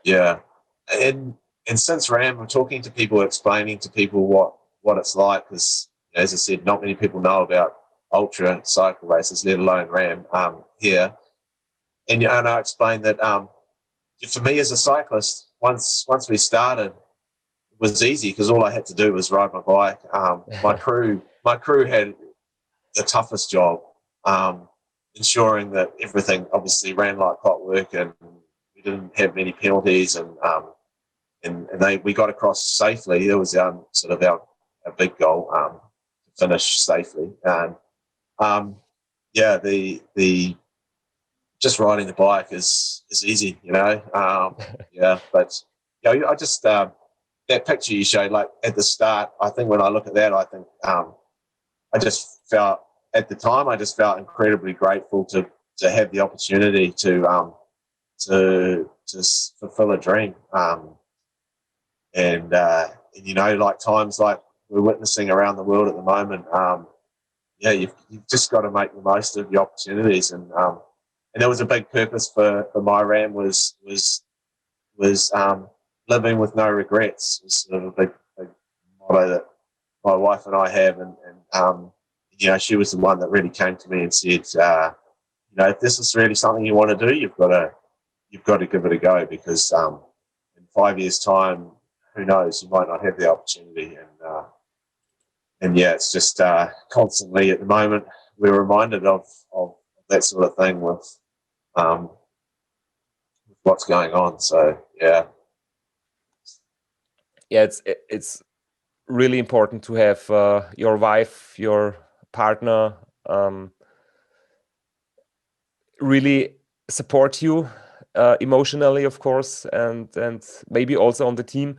Yeah, and since RAAM, I'm talking to people, explaining to people what what it's like, because as I said, not many people know about ultra cycle races, let alone RAAM here. And I explained that for me as a cyclist, once we started, it was easy because all I had to do was ride my bike. My crew had the toughest job, ensuring that everything obviously ran like clockwork, and we didn't have many penalties, and we got across safely. It was sort of our big goal, to finish safely. And the just riding the bike is easy, but I just that picture you showed, like at the start, I think when I look at that, I think I just felt at the time, I just felt incredibly grateful to have the opportunity to fulfill a dream. Like times like we're witnessing around the world at the moment, you've just got to make the most of the opportunities. And that was a big purpose for my RAAM was living with no regrets. It's sort of a big motto that my wife and I have, and she was the one that really came to me and said, if this is really something you want to do, you've got to give it a go, because in 5 years' time, who knows, you might not have the opportunity. And it's just constantly at the moment we're reminded of that sort of thing with what's going on. So it's really important to have your wife, your partner, really support you emotionally, of course, and maybe also on the team.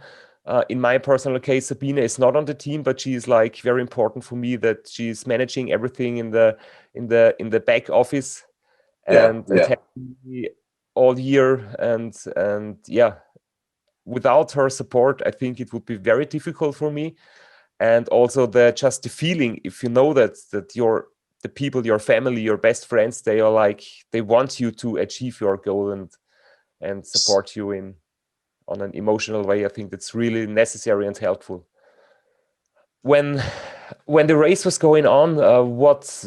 In my personal case, Sabine is not on the team, but she is like very important for me, that she's managing everything in the back office and helping me all year. And without her support, I think it would be very difficult for me. And also the feeling, if you know that the people, your family, your best friends, they are like, they want you to achieve your goal and support you on an emotional way. I think that's really necessary and helpful. When the race was going on, what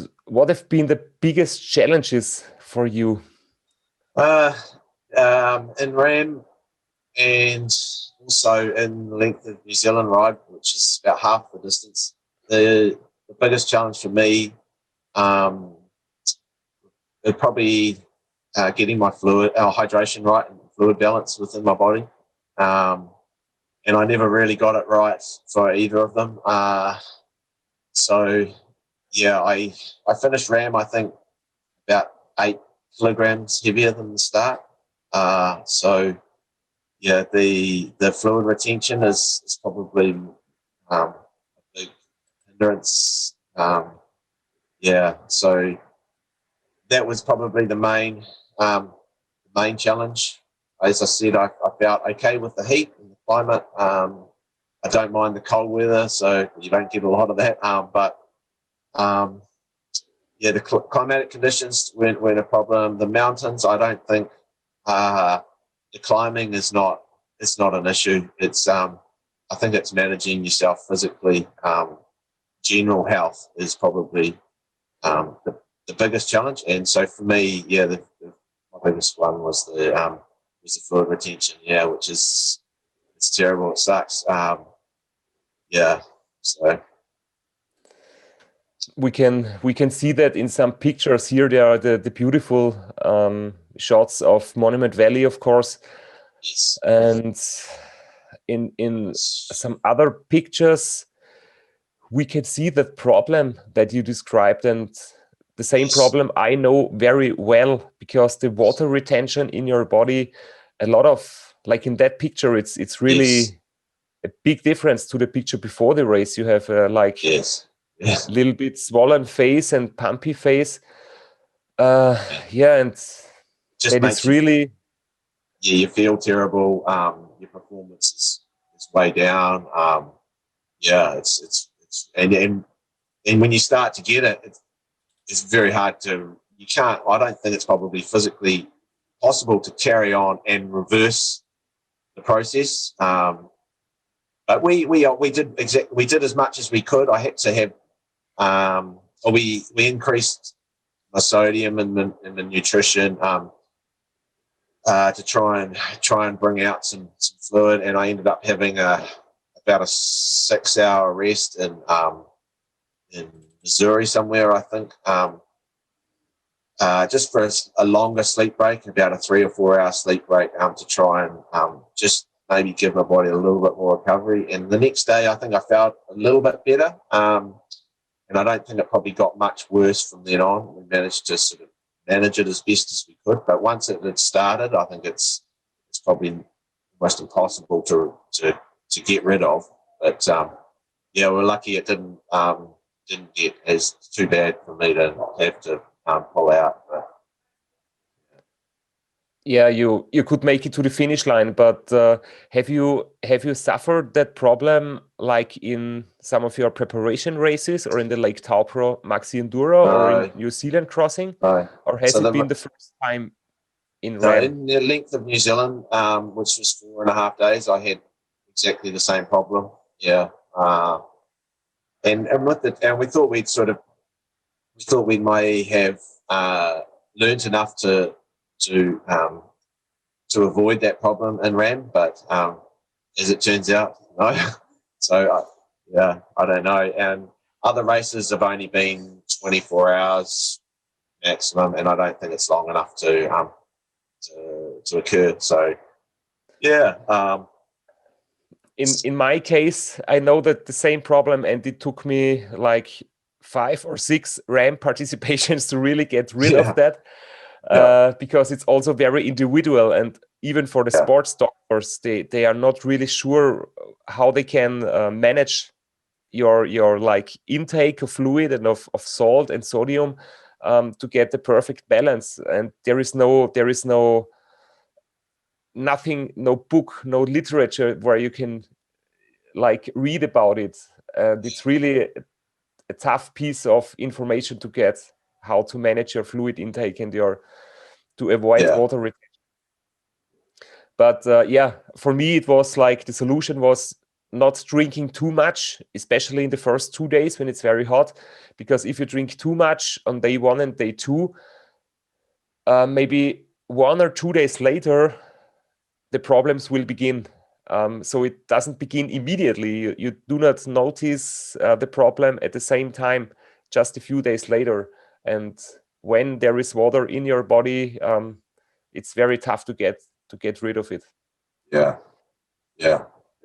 have been the biggest challenges for you? In RAAM, and also in the length of New Zealand ride, which is about half the distance, the biggest challenge for me is probably getting my hydration right and fluid balance within my body. And I never really got it right for either of them. I finished RAAM, I think, about 8 kilograms heavier than the start. The fluid retention is probably a big hindrance. So that was probably the main challenge. As I said, I felt okay with the heat and the climate. I don't mind the cold weather, so you don't get a lot of that. The climatic conditions weren't a problem. The mountains, I don't think the climbing is not an issue. It's I think it's managing yourself physically. General health is probably the biggest challenge. And so for me, my biggest one was the fluid retention, which is, it's terrible. It sucks. So we can see that in some pictures here. There are the beautiful shots of Monument Valley, of course. Yes. And in some other pictures, we can see that problem that you described, and the same problem I know very well, because the water retention in your body, a lot of, like in that picture, it's really a big difference to the picture before the race. You have a little bit swollen face and pumpy face. And just it is really... you feel terrible. Your performance is way down. It's and when you start to get it, it's very hard to. I don't think it's probably physically possible to carry on and reverse the process. But we did as much as we could. I had to have or we increased my sodium in the nutrition to try and bring out some fluid, and I ended up having about a 6-hour rest in Missouri somewhere, I think, just for a longer sleep break, about a 3 or 4 hour sleep break, to try and just maybe give my body a little bit more recovery. And the next day, I think I felt a little bit better. And I don't think it probably got much worse from then on. We managed to sort of manage it as best as we could. But once it had started, I think it's probably almost impossible to get rid of. But yeah, we're lucky it didn't get as too bad for me to have to pull out. But, yeah, you could make it to the finish line, but have you suffered that problem like in some of your preparation races or in the Lake Taupo Maxi Enduro or in New Zealand crossing? No. Or has it been the first time in No, RAAM? in the length of New Zealand, which was 4.5 days, I had exactly the same problem. Yeah. And we thought we may have learned enough to avoid that problem in RAAM, but as it turns out, no. So yeah, I don't know. And other races have only been 24 hours maximum, and I don't think it's long enough to occur. So yeah. In my case, I know that the same problem, and it took me like 5 or 6 RAAM participations to really get rid of that. Because it's also very individual, and even for the sports doctors, they are not really sure how they can manage your like intake of fluid and of salt and sodium to get the perfect balance. And there is nothing, no book, no literature where you can like read about it. And it's really a tough piece of information to get, how to manage your fluid intake and to avoid water retention. But yeah, for me, it was like the solution was not drinking too much, especially in the first 2 days when it's very hot, because if you drink too much on day 1 and day 2, maybe 1 or 2 days later, the problems will begin. So it doesn't begin immediately. You do not notice the problem at the same time, just a few days later. And when there is water in your body, it's very tough to get rid of it. Yeah.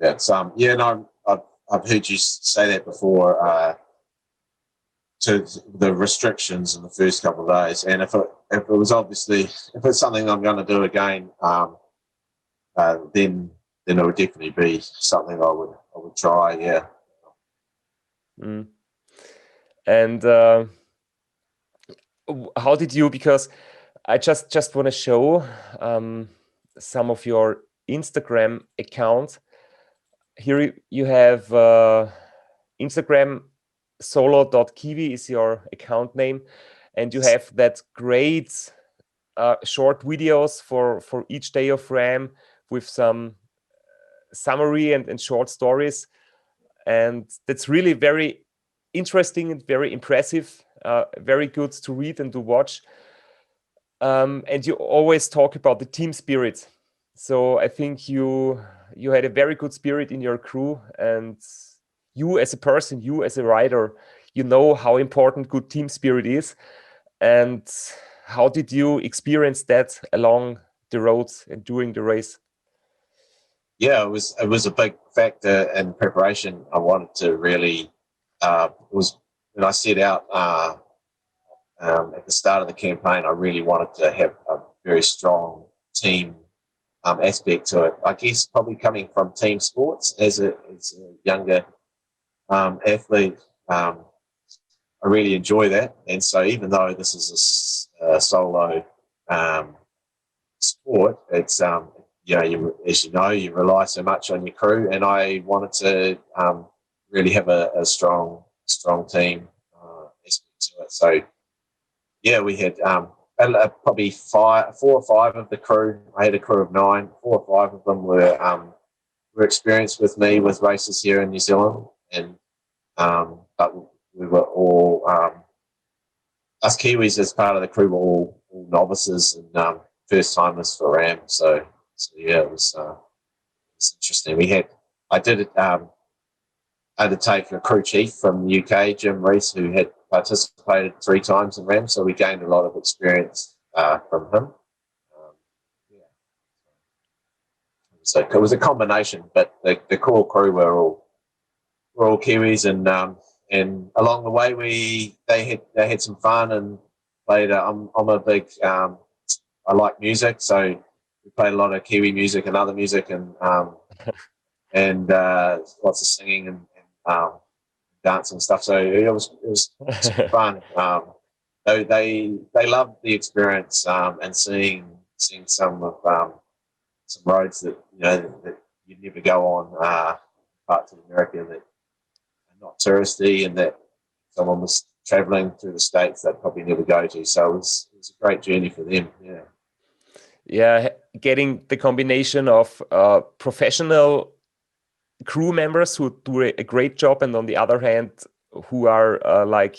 It's no, I've heard you say that before. To the restrictions in the first couple of days, and if it's something I'm going to do again, then it would definitely be something I would try. Yeah. And how did you? Because I just want to show some of your Instagram account. Here you have Instagram solo.kiwi is your account name, and you have that great short videos for each day of RAAM with some summary and short stories, and that's really very interesting and very impressive, very good to read and to watch. And you always talk about the team spirit. So I think you had a very good spirit in your crew, and you as a person, you as a rider, you know how important good team spirit is. And how did you experience that along the roads and during the race? Yeah, it was a big factor in preparation. I wanted to really was when I set out at the start of the campaign, I really wanted to have a very strong team aspect to it. I guess probably coming from team sports as a younger athlete, I really enjoy that. And so even though this is a solo sport, it's as you know, you rely so much on your crew, and I wanted to really have a strong team aspect to it. So yeah, we had probably 4 or 5 of the crew. I had a crew of 9. 4 or 5 of them were were experienced with me with races here in New Zealand, and but we were all us Kiwis as part of the crew were all novices and first timers for RAAM. So yeah, it was interesting. I did undertake a crew chief from the UK, Jim Rees, who had participated 3 times in RAAM, so we gained a lot of experience from him. Yeah. So it was a combination, but the core crew were all Kiwis, and along the way they had some fun and played. I'm a big I like music, so we played a lot of Kiwi music and other music, and lots of singing and dance and stuff. So it was fun. They loved the experience and seeing some roads that that you'd never go on parts of America that are not touristy, and that someone was traveling through the States they'd probably never go to. So it was a great journey for them. Yeah, getting the combination of professional crew members who do a great job, and on the other hand, who are like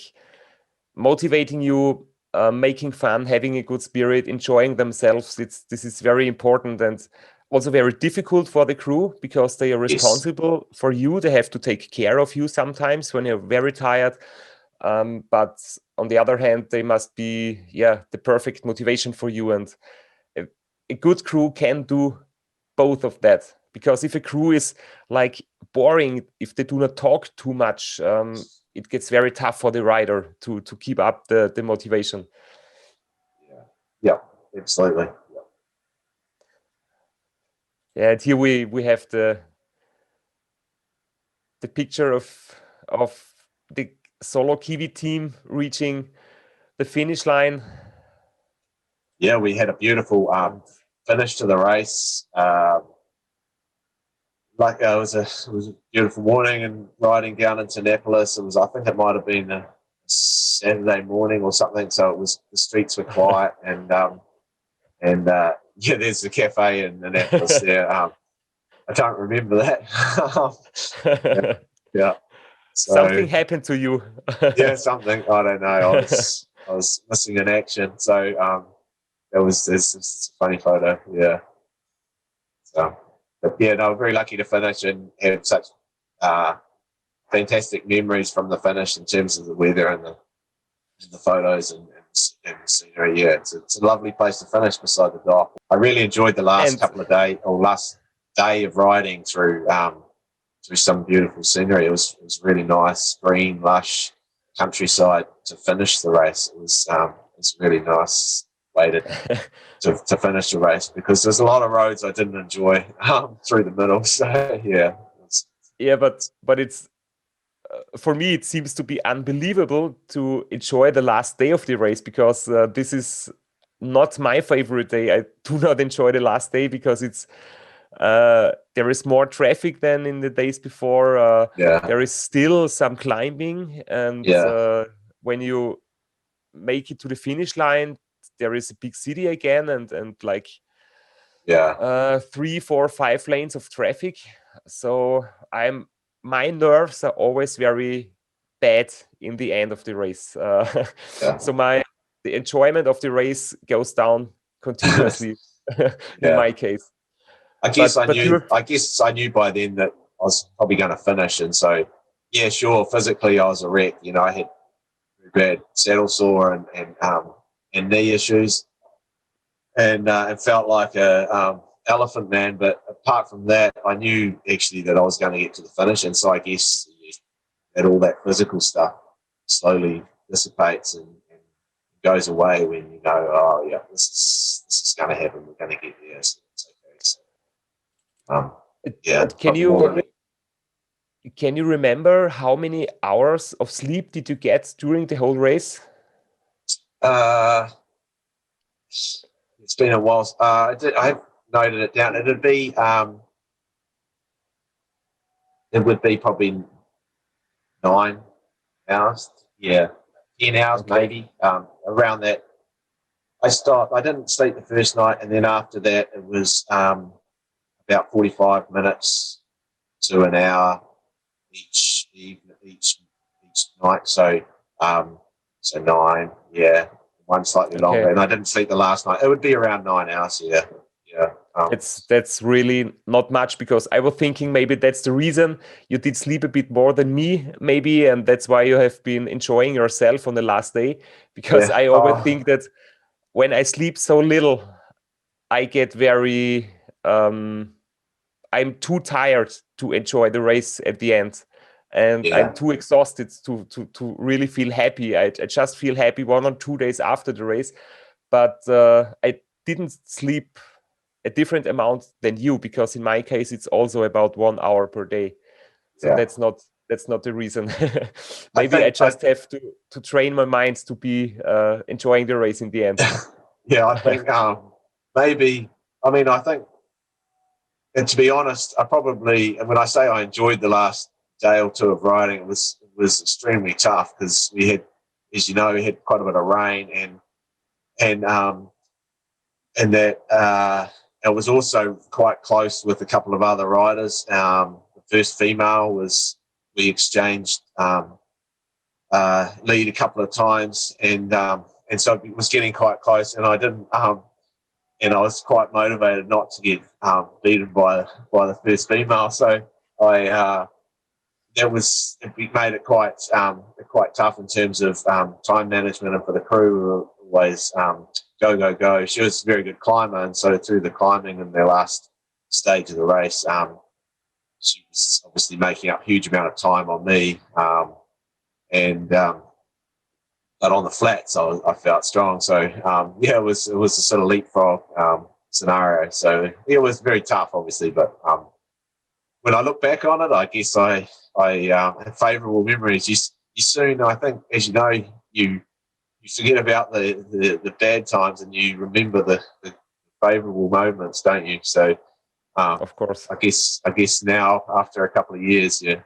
motivating you, making fun, having a good spirit, enjoying themselves. This is very important, and also very difficult for the crew, because they are responsible for you. They have to take care of you sometimes when you're very tired. But on the other hand, they must be the perfect motivation for you, and a good crew can do both of that. Because if a crew is like boring, if they do not talk too much, it gets very tough for the rider to keep up the motivation. Yeah, absolutely. Yeah, and here we have the picture of the solo Kiwi team reaching the finish line. Yeah, we had a beautiful finish to the race. It was a beautiful morning, and riding down into Annapolis. I think it might have been a Saturday morning or something. So the streets were quiet, and there's the cafe in Annapolis there. I don't remember that. Yeah. So, something happened to you. Yeah, something. I don't know. I was missing in action. So it's a funny photo. Yeah. So, but yeah, no, very lucky to finish and have such fantastic memories from the finish in terms of the weather and the photos and the scenery. Yeah, it's a lovely place to finish beside the dock. I really enjoyed the last day of riding through some beautiful scenery. It was really nice, green, lush countryside to finish the race. It was really nice way to finish the race, because there's a lot of roads I didn't enjoy through the middle. So yeah, but it's for me it seems to be unbelievable to enjoy the last day of the race, because this is not my favorite day. I do not enjoy the last day because it's there is more traffic than in the days before. There is still some climbing, and when you make it to the finish line, there is a big city again, and like 3, 4, 5 lanes of traffic. So my nerves are always very bad in the end of the race. So the enjoyment of the race goes down continuously in my case. I guess I knew by then that I was probably going to finish, and so sure, physically I was a wreck. I had bad saddle sore and knee issues, and it felt like a elephant man. But apart from that, I knew actually that I was going to get to the finish, and so I guess that all that physical stuff slowly dissipates and goes away when you know, this is going to happen. We're going to get there. So it's okay. So, can you remember how many hours of sleep did you get during the whole race? It's been a while. I've noted it down. It would be probably 9 hours. Yeah, 10 hours maybe, around that. I didn't sleep the first night, and then after that it was about 45 minutes to an hour each night. So so 9, yeah, one slightly longer. Okay. And I didn't sleep the last night. It would be around 9 hours. Yeah, yeah. That's really not much, because I was thinking maybe that's the reason you did sleep a bit more than me, maybe, and that's why you have been enjoying yourself on the last day. Because Yeah. I always think that when I sleep so little, I get very I'm too tired to enjoy the race at the end, and I'm Yeah. too exhausted to really feel happy. I just feel happy 1 or 2 days after the race, but I didn't sleep a different amount than you, because in my case it's also about 1 hour per day. So Yeah. that's not the reason. I Maybe I think just have to train my mind to be enjoying the race in the end. yeah, I think maybe. I mean, I think, and to be honest, I probably, and when I say I enjoyed the last day or two of riding, it was extremely tough because we had, as you know, we had quite a bit of rain and and that it was also quite close with a couple of other riders. The first female was, we exchanged lead a couple of times, and so it was getting quite close, and I didn't. And I was quite motivated not to get beaten by the first female. So I it made it quite tough in terms of time management, and for the crew, we were always go go go. She was a very good climber, and so through the climbing in their last stage of the race, she was obviously making up a huge amount of time on me, and but on the flats, I felt strong. So yeah, it was a sort of leapfrog scenario. So it was very tough, obviously. But when I look back on it, I guess I have favourable memories. You soon, I think, as you know, you forget about the bad times and you remember the favourable moments, don't you? So Of course. I guess now, after a couple of years, yeah,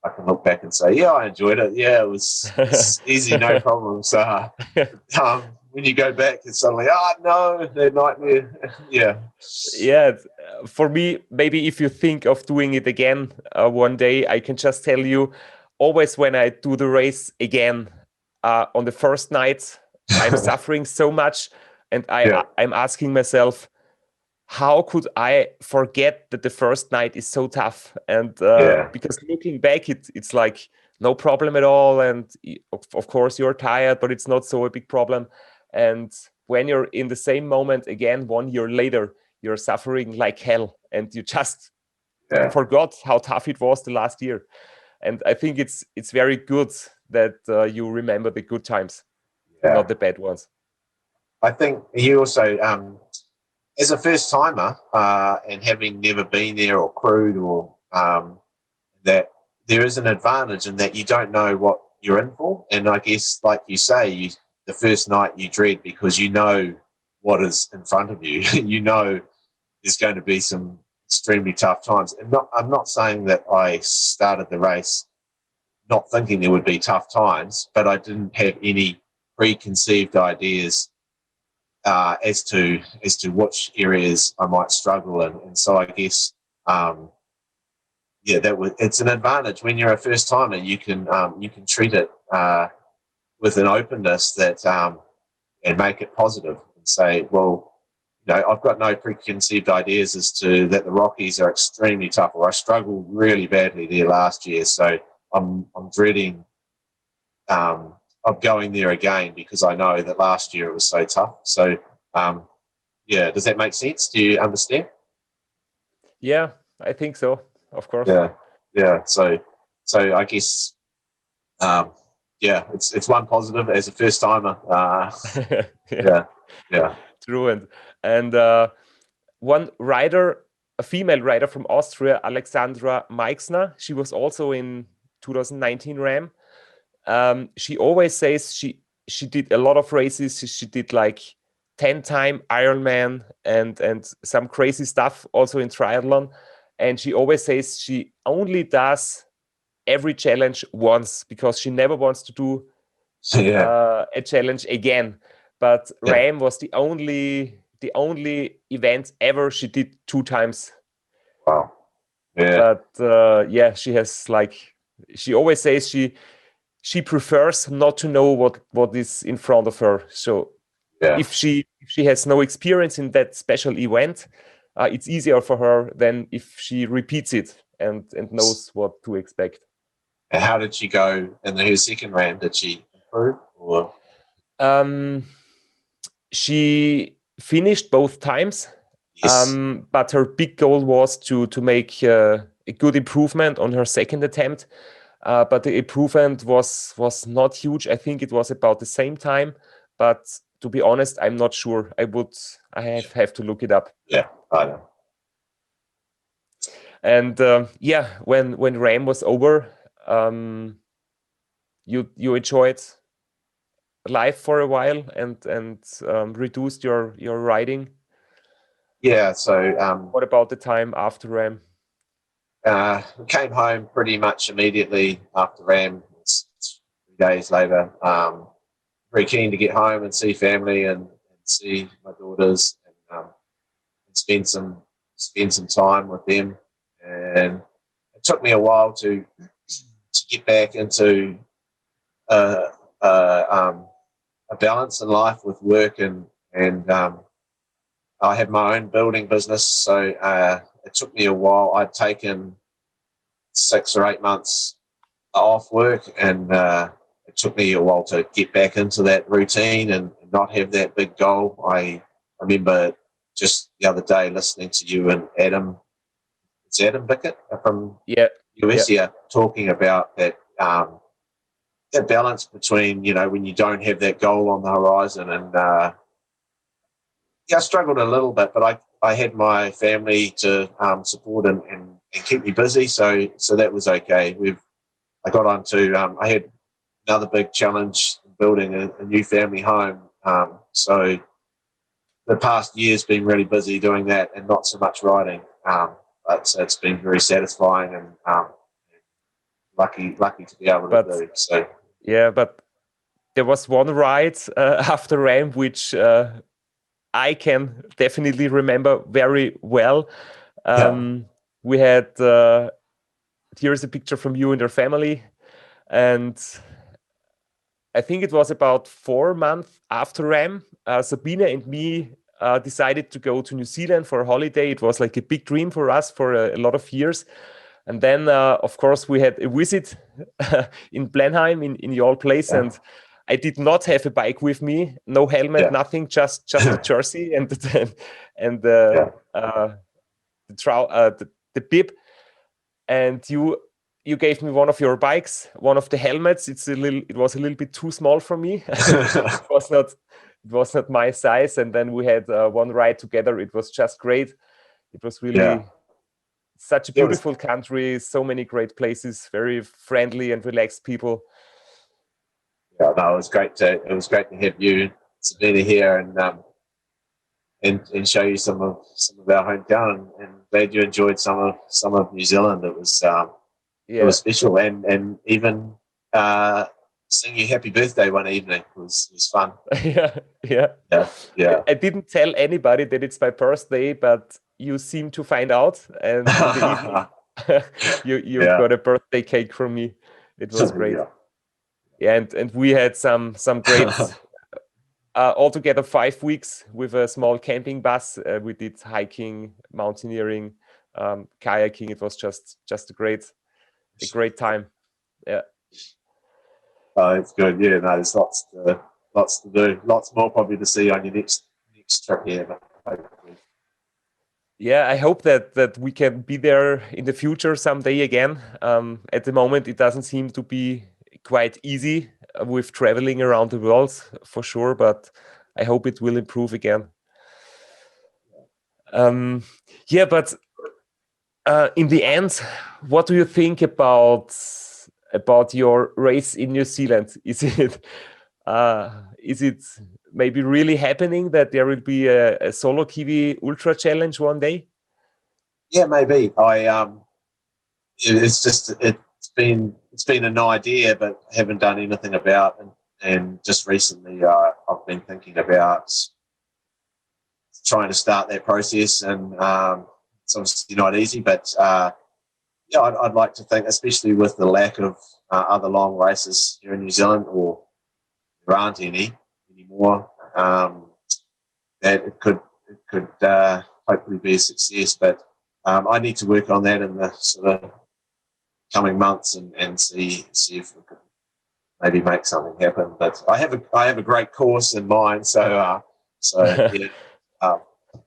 I can look back and say, yeah, I enjoyed it. Yeah, it's easy, no problem. So when you go back, it's suddenly, oh no, they're nightmare. Yeah. Yeah, for me, maybe if you think of doing it again one day, I can just tell you, always when I do the race again on the first night, I'm suffering so much, and Yeah. I'm asking myself, how could I forget that the first night is so tough? And Yeah. because looking back, it's like no problem at all, and of course you're tired, but it's not so a big problem. And when you're in the same moment again 1 year later, you're suffering like hell, and you just Yeah. forgot how tough it was the last year. And I think it's very good that you remember the good times, Yeah. not the bad ones. I think you also, as a first timer, and having never been there or crewed or that, there is an advantage in that you don't know what you're in for. And I guess, like you say, the first night you dread because you know what is in front of you. You know there's going to be some extremely tough times. And I'm not saying that I started the race not thinking there would be tough times, but I didn't have any preconceived ideas as to which areas I might struggle in. And so I guess yeah, it's an advantage when you're a first timer. You can treat it with an openness that and make it positive and say, well, I've got no preconceived ideas as to that the Rockies are extremely tough, or I struggled really badly there last year, so I'm dreading of going there again because I know that last year it was so tough. So yeah, does that make sense? Do you understand? Yeah, I think so, of course. Yeah. So I guess yeah, it's one positive as a first timer. Yeah, Yeah. true. And one rider, a female rider from Austria, Alexandra Meixner, she was also in 2019 RAAM. She always says she did a lot of races. She did like 10-time Ironman and some crazy stuff also in triathlon. And she always says she only does every challenge once because she never wants to do Yeah. a challenge again. But Yeah. RAAM was the only event ever she did 2 times. Wow. But she has she always says she prefers not to know what is in front of her. So if she has no experience in that special event, it's easier for her than if she repeats it and knows what to expect. And how did she go in her second RAAM? Did she improve or? She finished both times. Yes. But her big goal was to make a good improvement on her second attempt. But the improvement was not huge. I think it was about the same time. But to be honest, I'm not sure. I have to look it up. Yeah, I know. And when RAAM was over, you enjoyed life for a while and reduced your riding. Yeah. So what about the time after RAAM? Came home pretty much immediately after RAAM. It's 3 days later. Very keen to get home and see family and see my daughters and spend some time with them. And it took me a while to get back into a balance in life with work and I have my own building business, so it took me a while. I'd taken 6 or 8 months off work, and it took me a while to get back into that routine and not have that big goal. I remember just the other day listening to you and Adam. It's Adam Bickett from US, talking about that that balance between, when you don't have that goal on the horizon. And I struggled a little bit, but I had my family to support and keep me busy, so that was okay. I got onto I had another big challenge, building a new family home. So the past year's been really busy doing that and not so much riding. But it's been very satisfying and lucky to be able to do. So yeah, but there was one ride after RAAM which I can definitely remember very well. We had here's a picture from you and your family, and I think it was about 4 months after RAAM. Sabine and me decided to go to New Zealand for a holiday. It was like a big dream for us for a lot of years. And then, of course, we had a visit in Blenheim in your place, and I did not have a bike with me, no helmet, nothing, just the jersey and the bib. And you gave me one of your bikes, one of the helmets. It was a little bit too small for me. It was not my size. And then we had one ride together. It was just great. It was really such a beautiful country, so many great places, very friendly and relaxed people. Yeah, no, it was great to have you, Sabina, here and show you some of our hometown. And glad you enjoyed some of New Zealand. It was it was special, and even singing you happy birthday one evening was fun. Yeah. I didn't tell anybody that it's my birthday, but you seem to find out, and in the evening you got a birthday cake from me. It was great. And we had some great altogether 5 weeks with a small camping bus. We did hiking, mountaineering, kayaking. It was just a great time. Yeah. Oh, it's good. Yeah, no, there's lots to do, lots more probably to see on your next trip here. Yeah, I hope that we can be there in the future someday again. At the moment, it doesn't seem to be quite easy with traveling around the world for sure, but I hope it will improve again. But in the end, what do you think about your race in New Zealand? Is it maybe really happening that there will be a solo Kiwi ultra challenge one day? Yeah, maybe. It's been an idea, but haven't done anything about. And just recently, I've been thinking about trying to start that process, and it's obviously not easy, but Yeah, I'd like to think, especially with the lack of other long races here in New Zealand, or there aren't any anymore, that it could hopefully be a success. But I need to work on that in the sort of coming months and see if we could maybe make something happen. But I have a great course in mind, so yeah,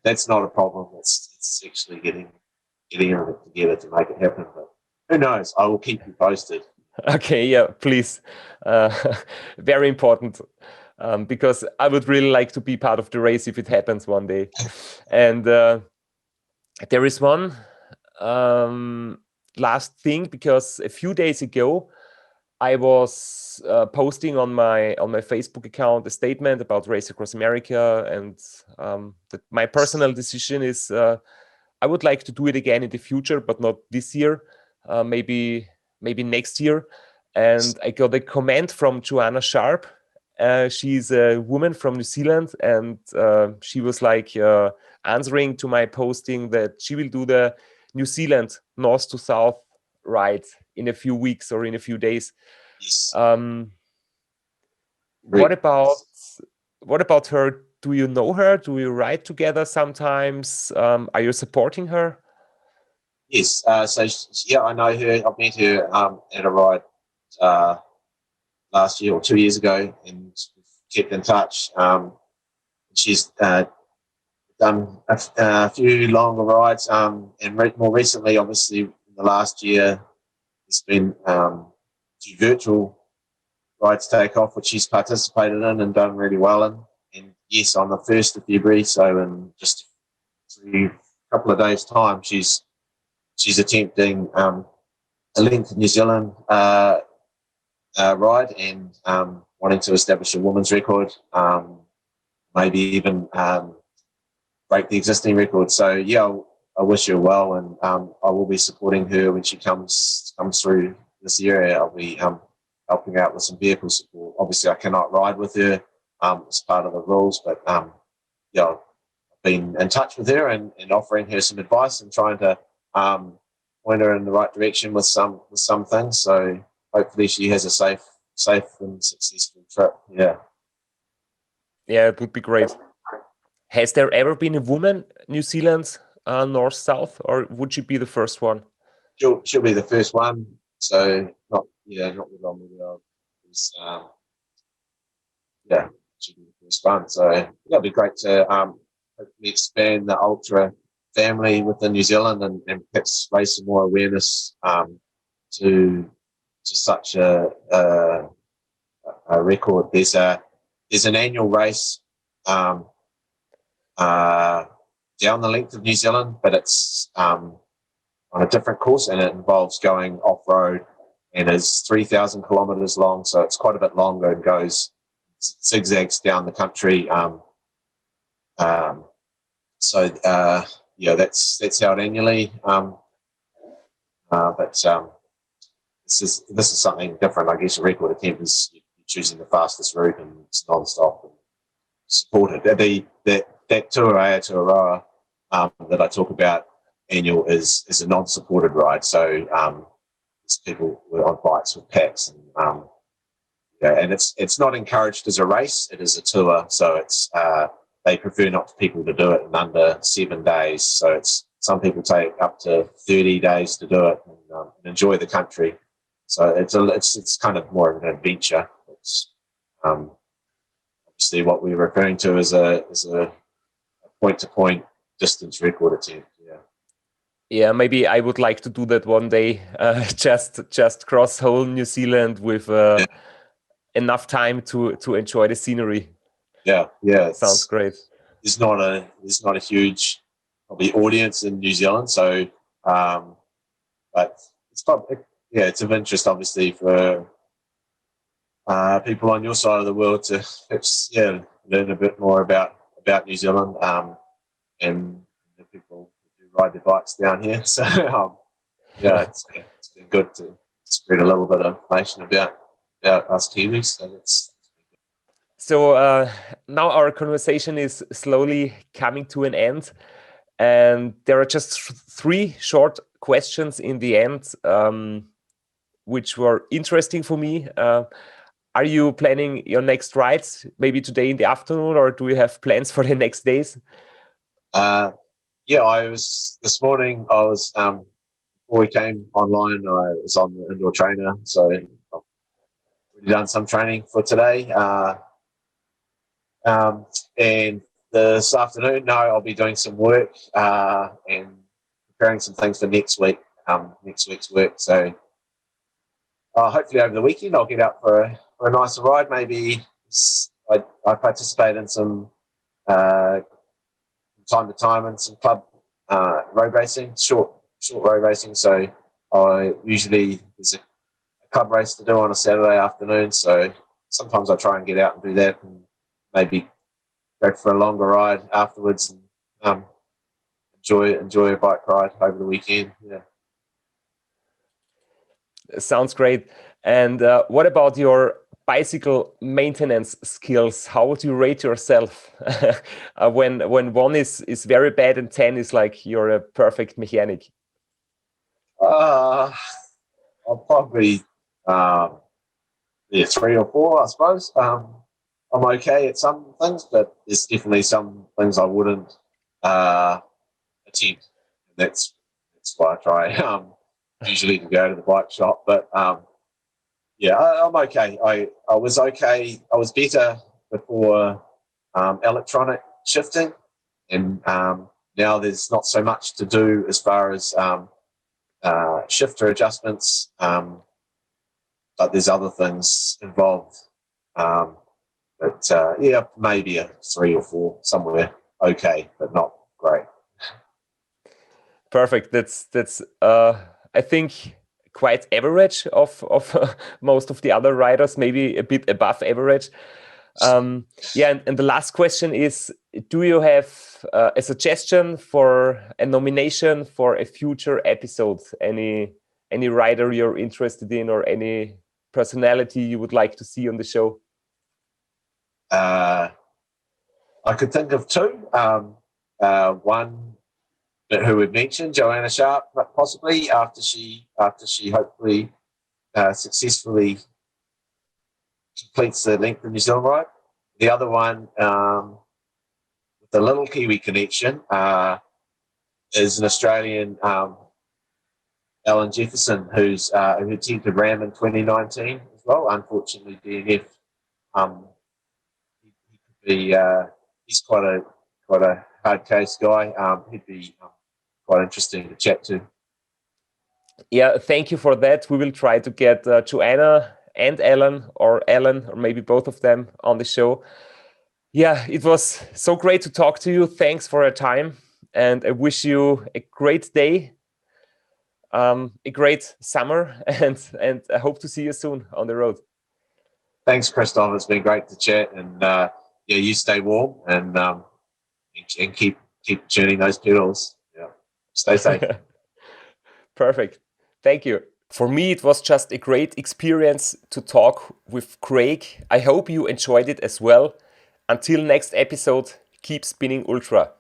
that's not a problem. It's actually getting everything together to make it happen. But who knows? I will keep you posted. Okay, yeah, please. Uh, Very important, because I would really like to be part of the race if it happens one day. And there is one last thing, because a few days ago I was posting on my Facebook account a statement about Race Across America, and that my personal decision is I would like to do it again in the future, but not this year. Maybe next year. And I got a comment from Joanna Sharp. She's a woman from New Zealand, and she was like answering to my posting that she will do the New Zealand north to south ride in a few weeks or in a few days. Yes. What about her? Do you know her? Do you ride together sometimes? Are you supporting her? Yes. So yeah, I know her. I've met her at a ride last year or 2 years ago, and kept in touch. She's done a few longer rides, and more recently, obviously, in the last year, there's been few virtual rides take off, which she's participated in and done really well in. And yes, on the 1st of February, so in just a couple of days' time, she's attempting a length New Zealand ride, and wanting to establish a women's record, maybe even break the existing record. So yeah, I wish her well, and I will be supporting her when she comes through this area. I'll be helping out with some vehicle support. Obviously, I cannot ride with her as part of the rules, but yeah, I've been in touch with her and offering her some advice and trying to point her in the right direction with some things. So hopefully, she has a safe and successful trip. Yeah, it would be great. Has there ever been a woman New Zealand north south, or would she be the first one? She'll be the first one. So not with long ago. She'll be the first one. So it'll be great to hopefully expand the ultra family within New Zealand, and perhaps raise some more awareness to such a record. There's an annual race down the length of New Zealand, but it's on a different course, and it involves going off-road, and is 3,000 kilometres long, so it's quite a bit longer and goes zigzags down the country. That's out annually. But this is something different. I guess a record attempt is choosing the fastest route, and it's non-stop and supported. That tour Aotearoa that I talk about annual is a non-supported ride. So it's people on bikes with packs, and it's not encouraged as a race. It is a tour, so it's they prefer not for people to do it in under 7 days. So it's some people take up to 30 days to do it and enjoy the country. So it's kind of more of an adventure. It's obviously what we're referring to as a point-to-point distance record attempt. Yeah, maybe I would like to do that one day. Just cross whole New Zealand with enough time to enjoy the scenery. Yeah. Sounds great. There's not a huge probably audience in New Zealand, so but it's probably it's of interest, obviously, for people on your side of the world to learn a bit more about New Zealand, and the people who ride their bikes down here. So it's been good to spread a little bit of information about us Kiwis. So now our conversation is slowly coming to an end, and there are just 3 short questions in the end, which were interesting for me. Are you planning your next rides maybe today in the afternoon, or do you have plans for the next days? This morning. I was before we came online. I was on the indoor trainer, so I've already done some training for today. And this afternoon, no, I'll be doing some work and preparing some things for next week. Next week's work. So hopefully over the weekend I'll get out for a nicer ride. Maybe I participate in some from time to time in some club road racing, short road racing. So there's a club race to do on a Saturday afternoon. So sometimes I try and get out and do that, and maybe go for a longer ride afterwards and enjoy a bike ride over the weekend. Yeah. Sounds great. And what about your bicycle maintenance skills? How would you rate yourself when 1 is very bad and 10 is like you're a perfect mechanic? I'll probably 3 or 4, I suppose. I'm okay at some things, but there's definitely some things I wouldn't attempt. That's why I try usually to go to the bike shop. But I'm okay. I was okay. I was better before electronic shifting, and now there's not so much to do as far as shifter adjustments, but there's other things involved. Maybe a 3 or 4 somewhere. Okay, but not great. Perfect. That's I think quite average of most of the other riders, maybe a bit above average. And the last question is: do you have a suggestion for a nomination for a future episode? Any rider you're interested in, or any personality you would like to see on the show? I could think of 2. One who we've mentioned, Joanna Sharp, possibly after she hopefully successfully completes the length of New Zealand ride. The other one, with the little Kiwi connection, is an Australian, Alan Jefferson, who attempted RAAM in 2019 as well. Unfortunately, DNF. He's quite a hard case guy. He'd be quite interesting to chat to. Yeah, thank you for that. We will try to get Joanna and Alan, or maybe both of them on the show. Yeah, it was so great to talk to you. Thanks for your time, and I wish you a great day, a great summer, and I hope to see you soon on the road. Thanks, Christoph. It's been great to chat, and you stay warm and keep tuning those pedals. Yeah, stay safe. Perfect. Thank you. For me, it was just a great experience to talk with Craig. I hope you enjoyed it as well. Until next episode, keep spinning ultra.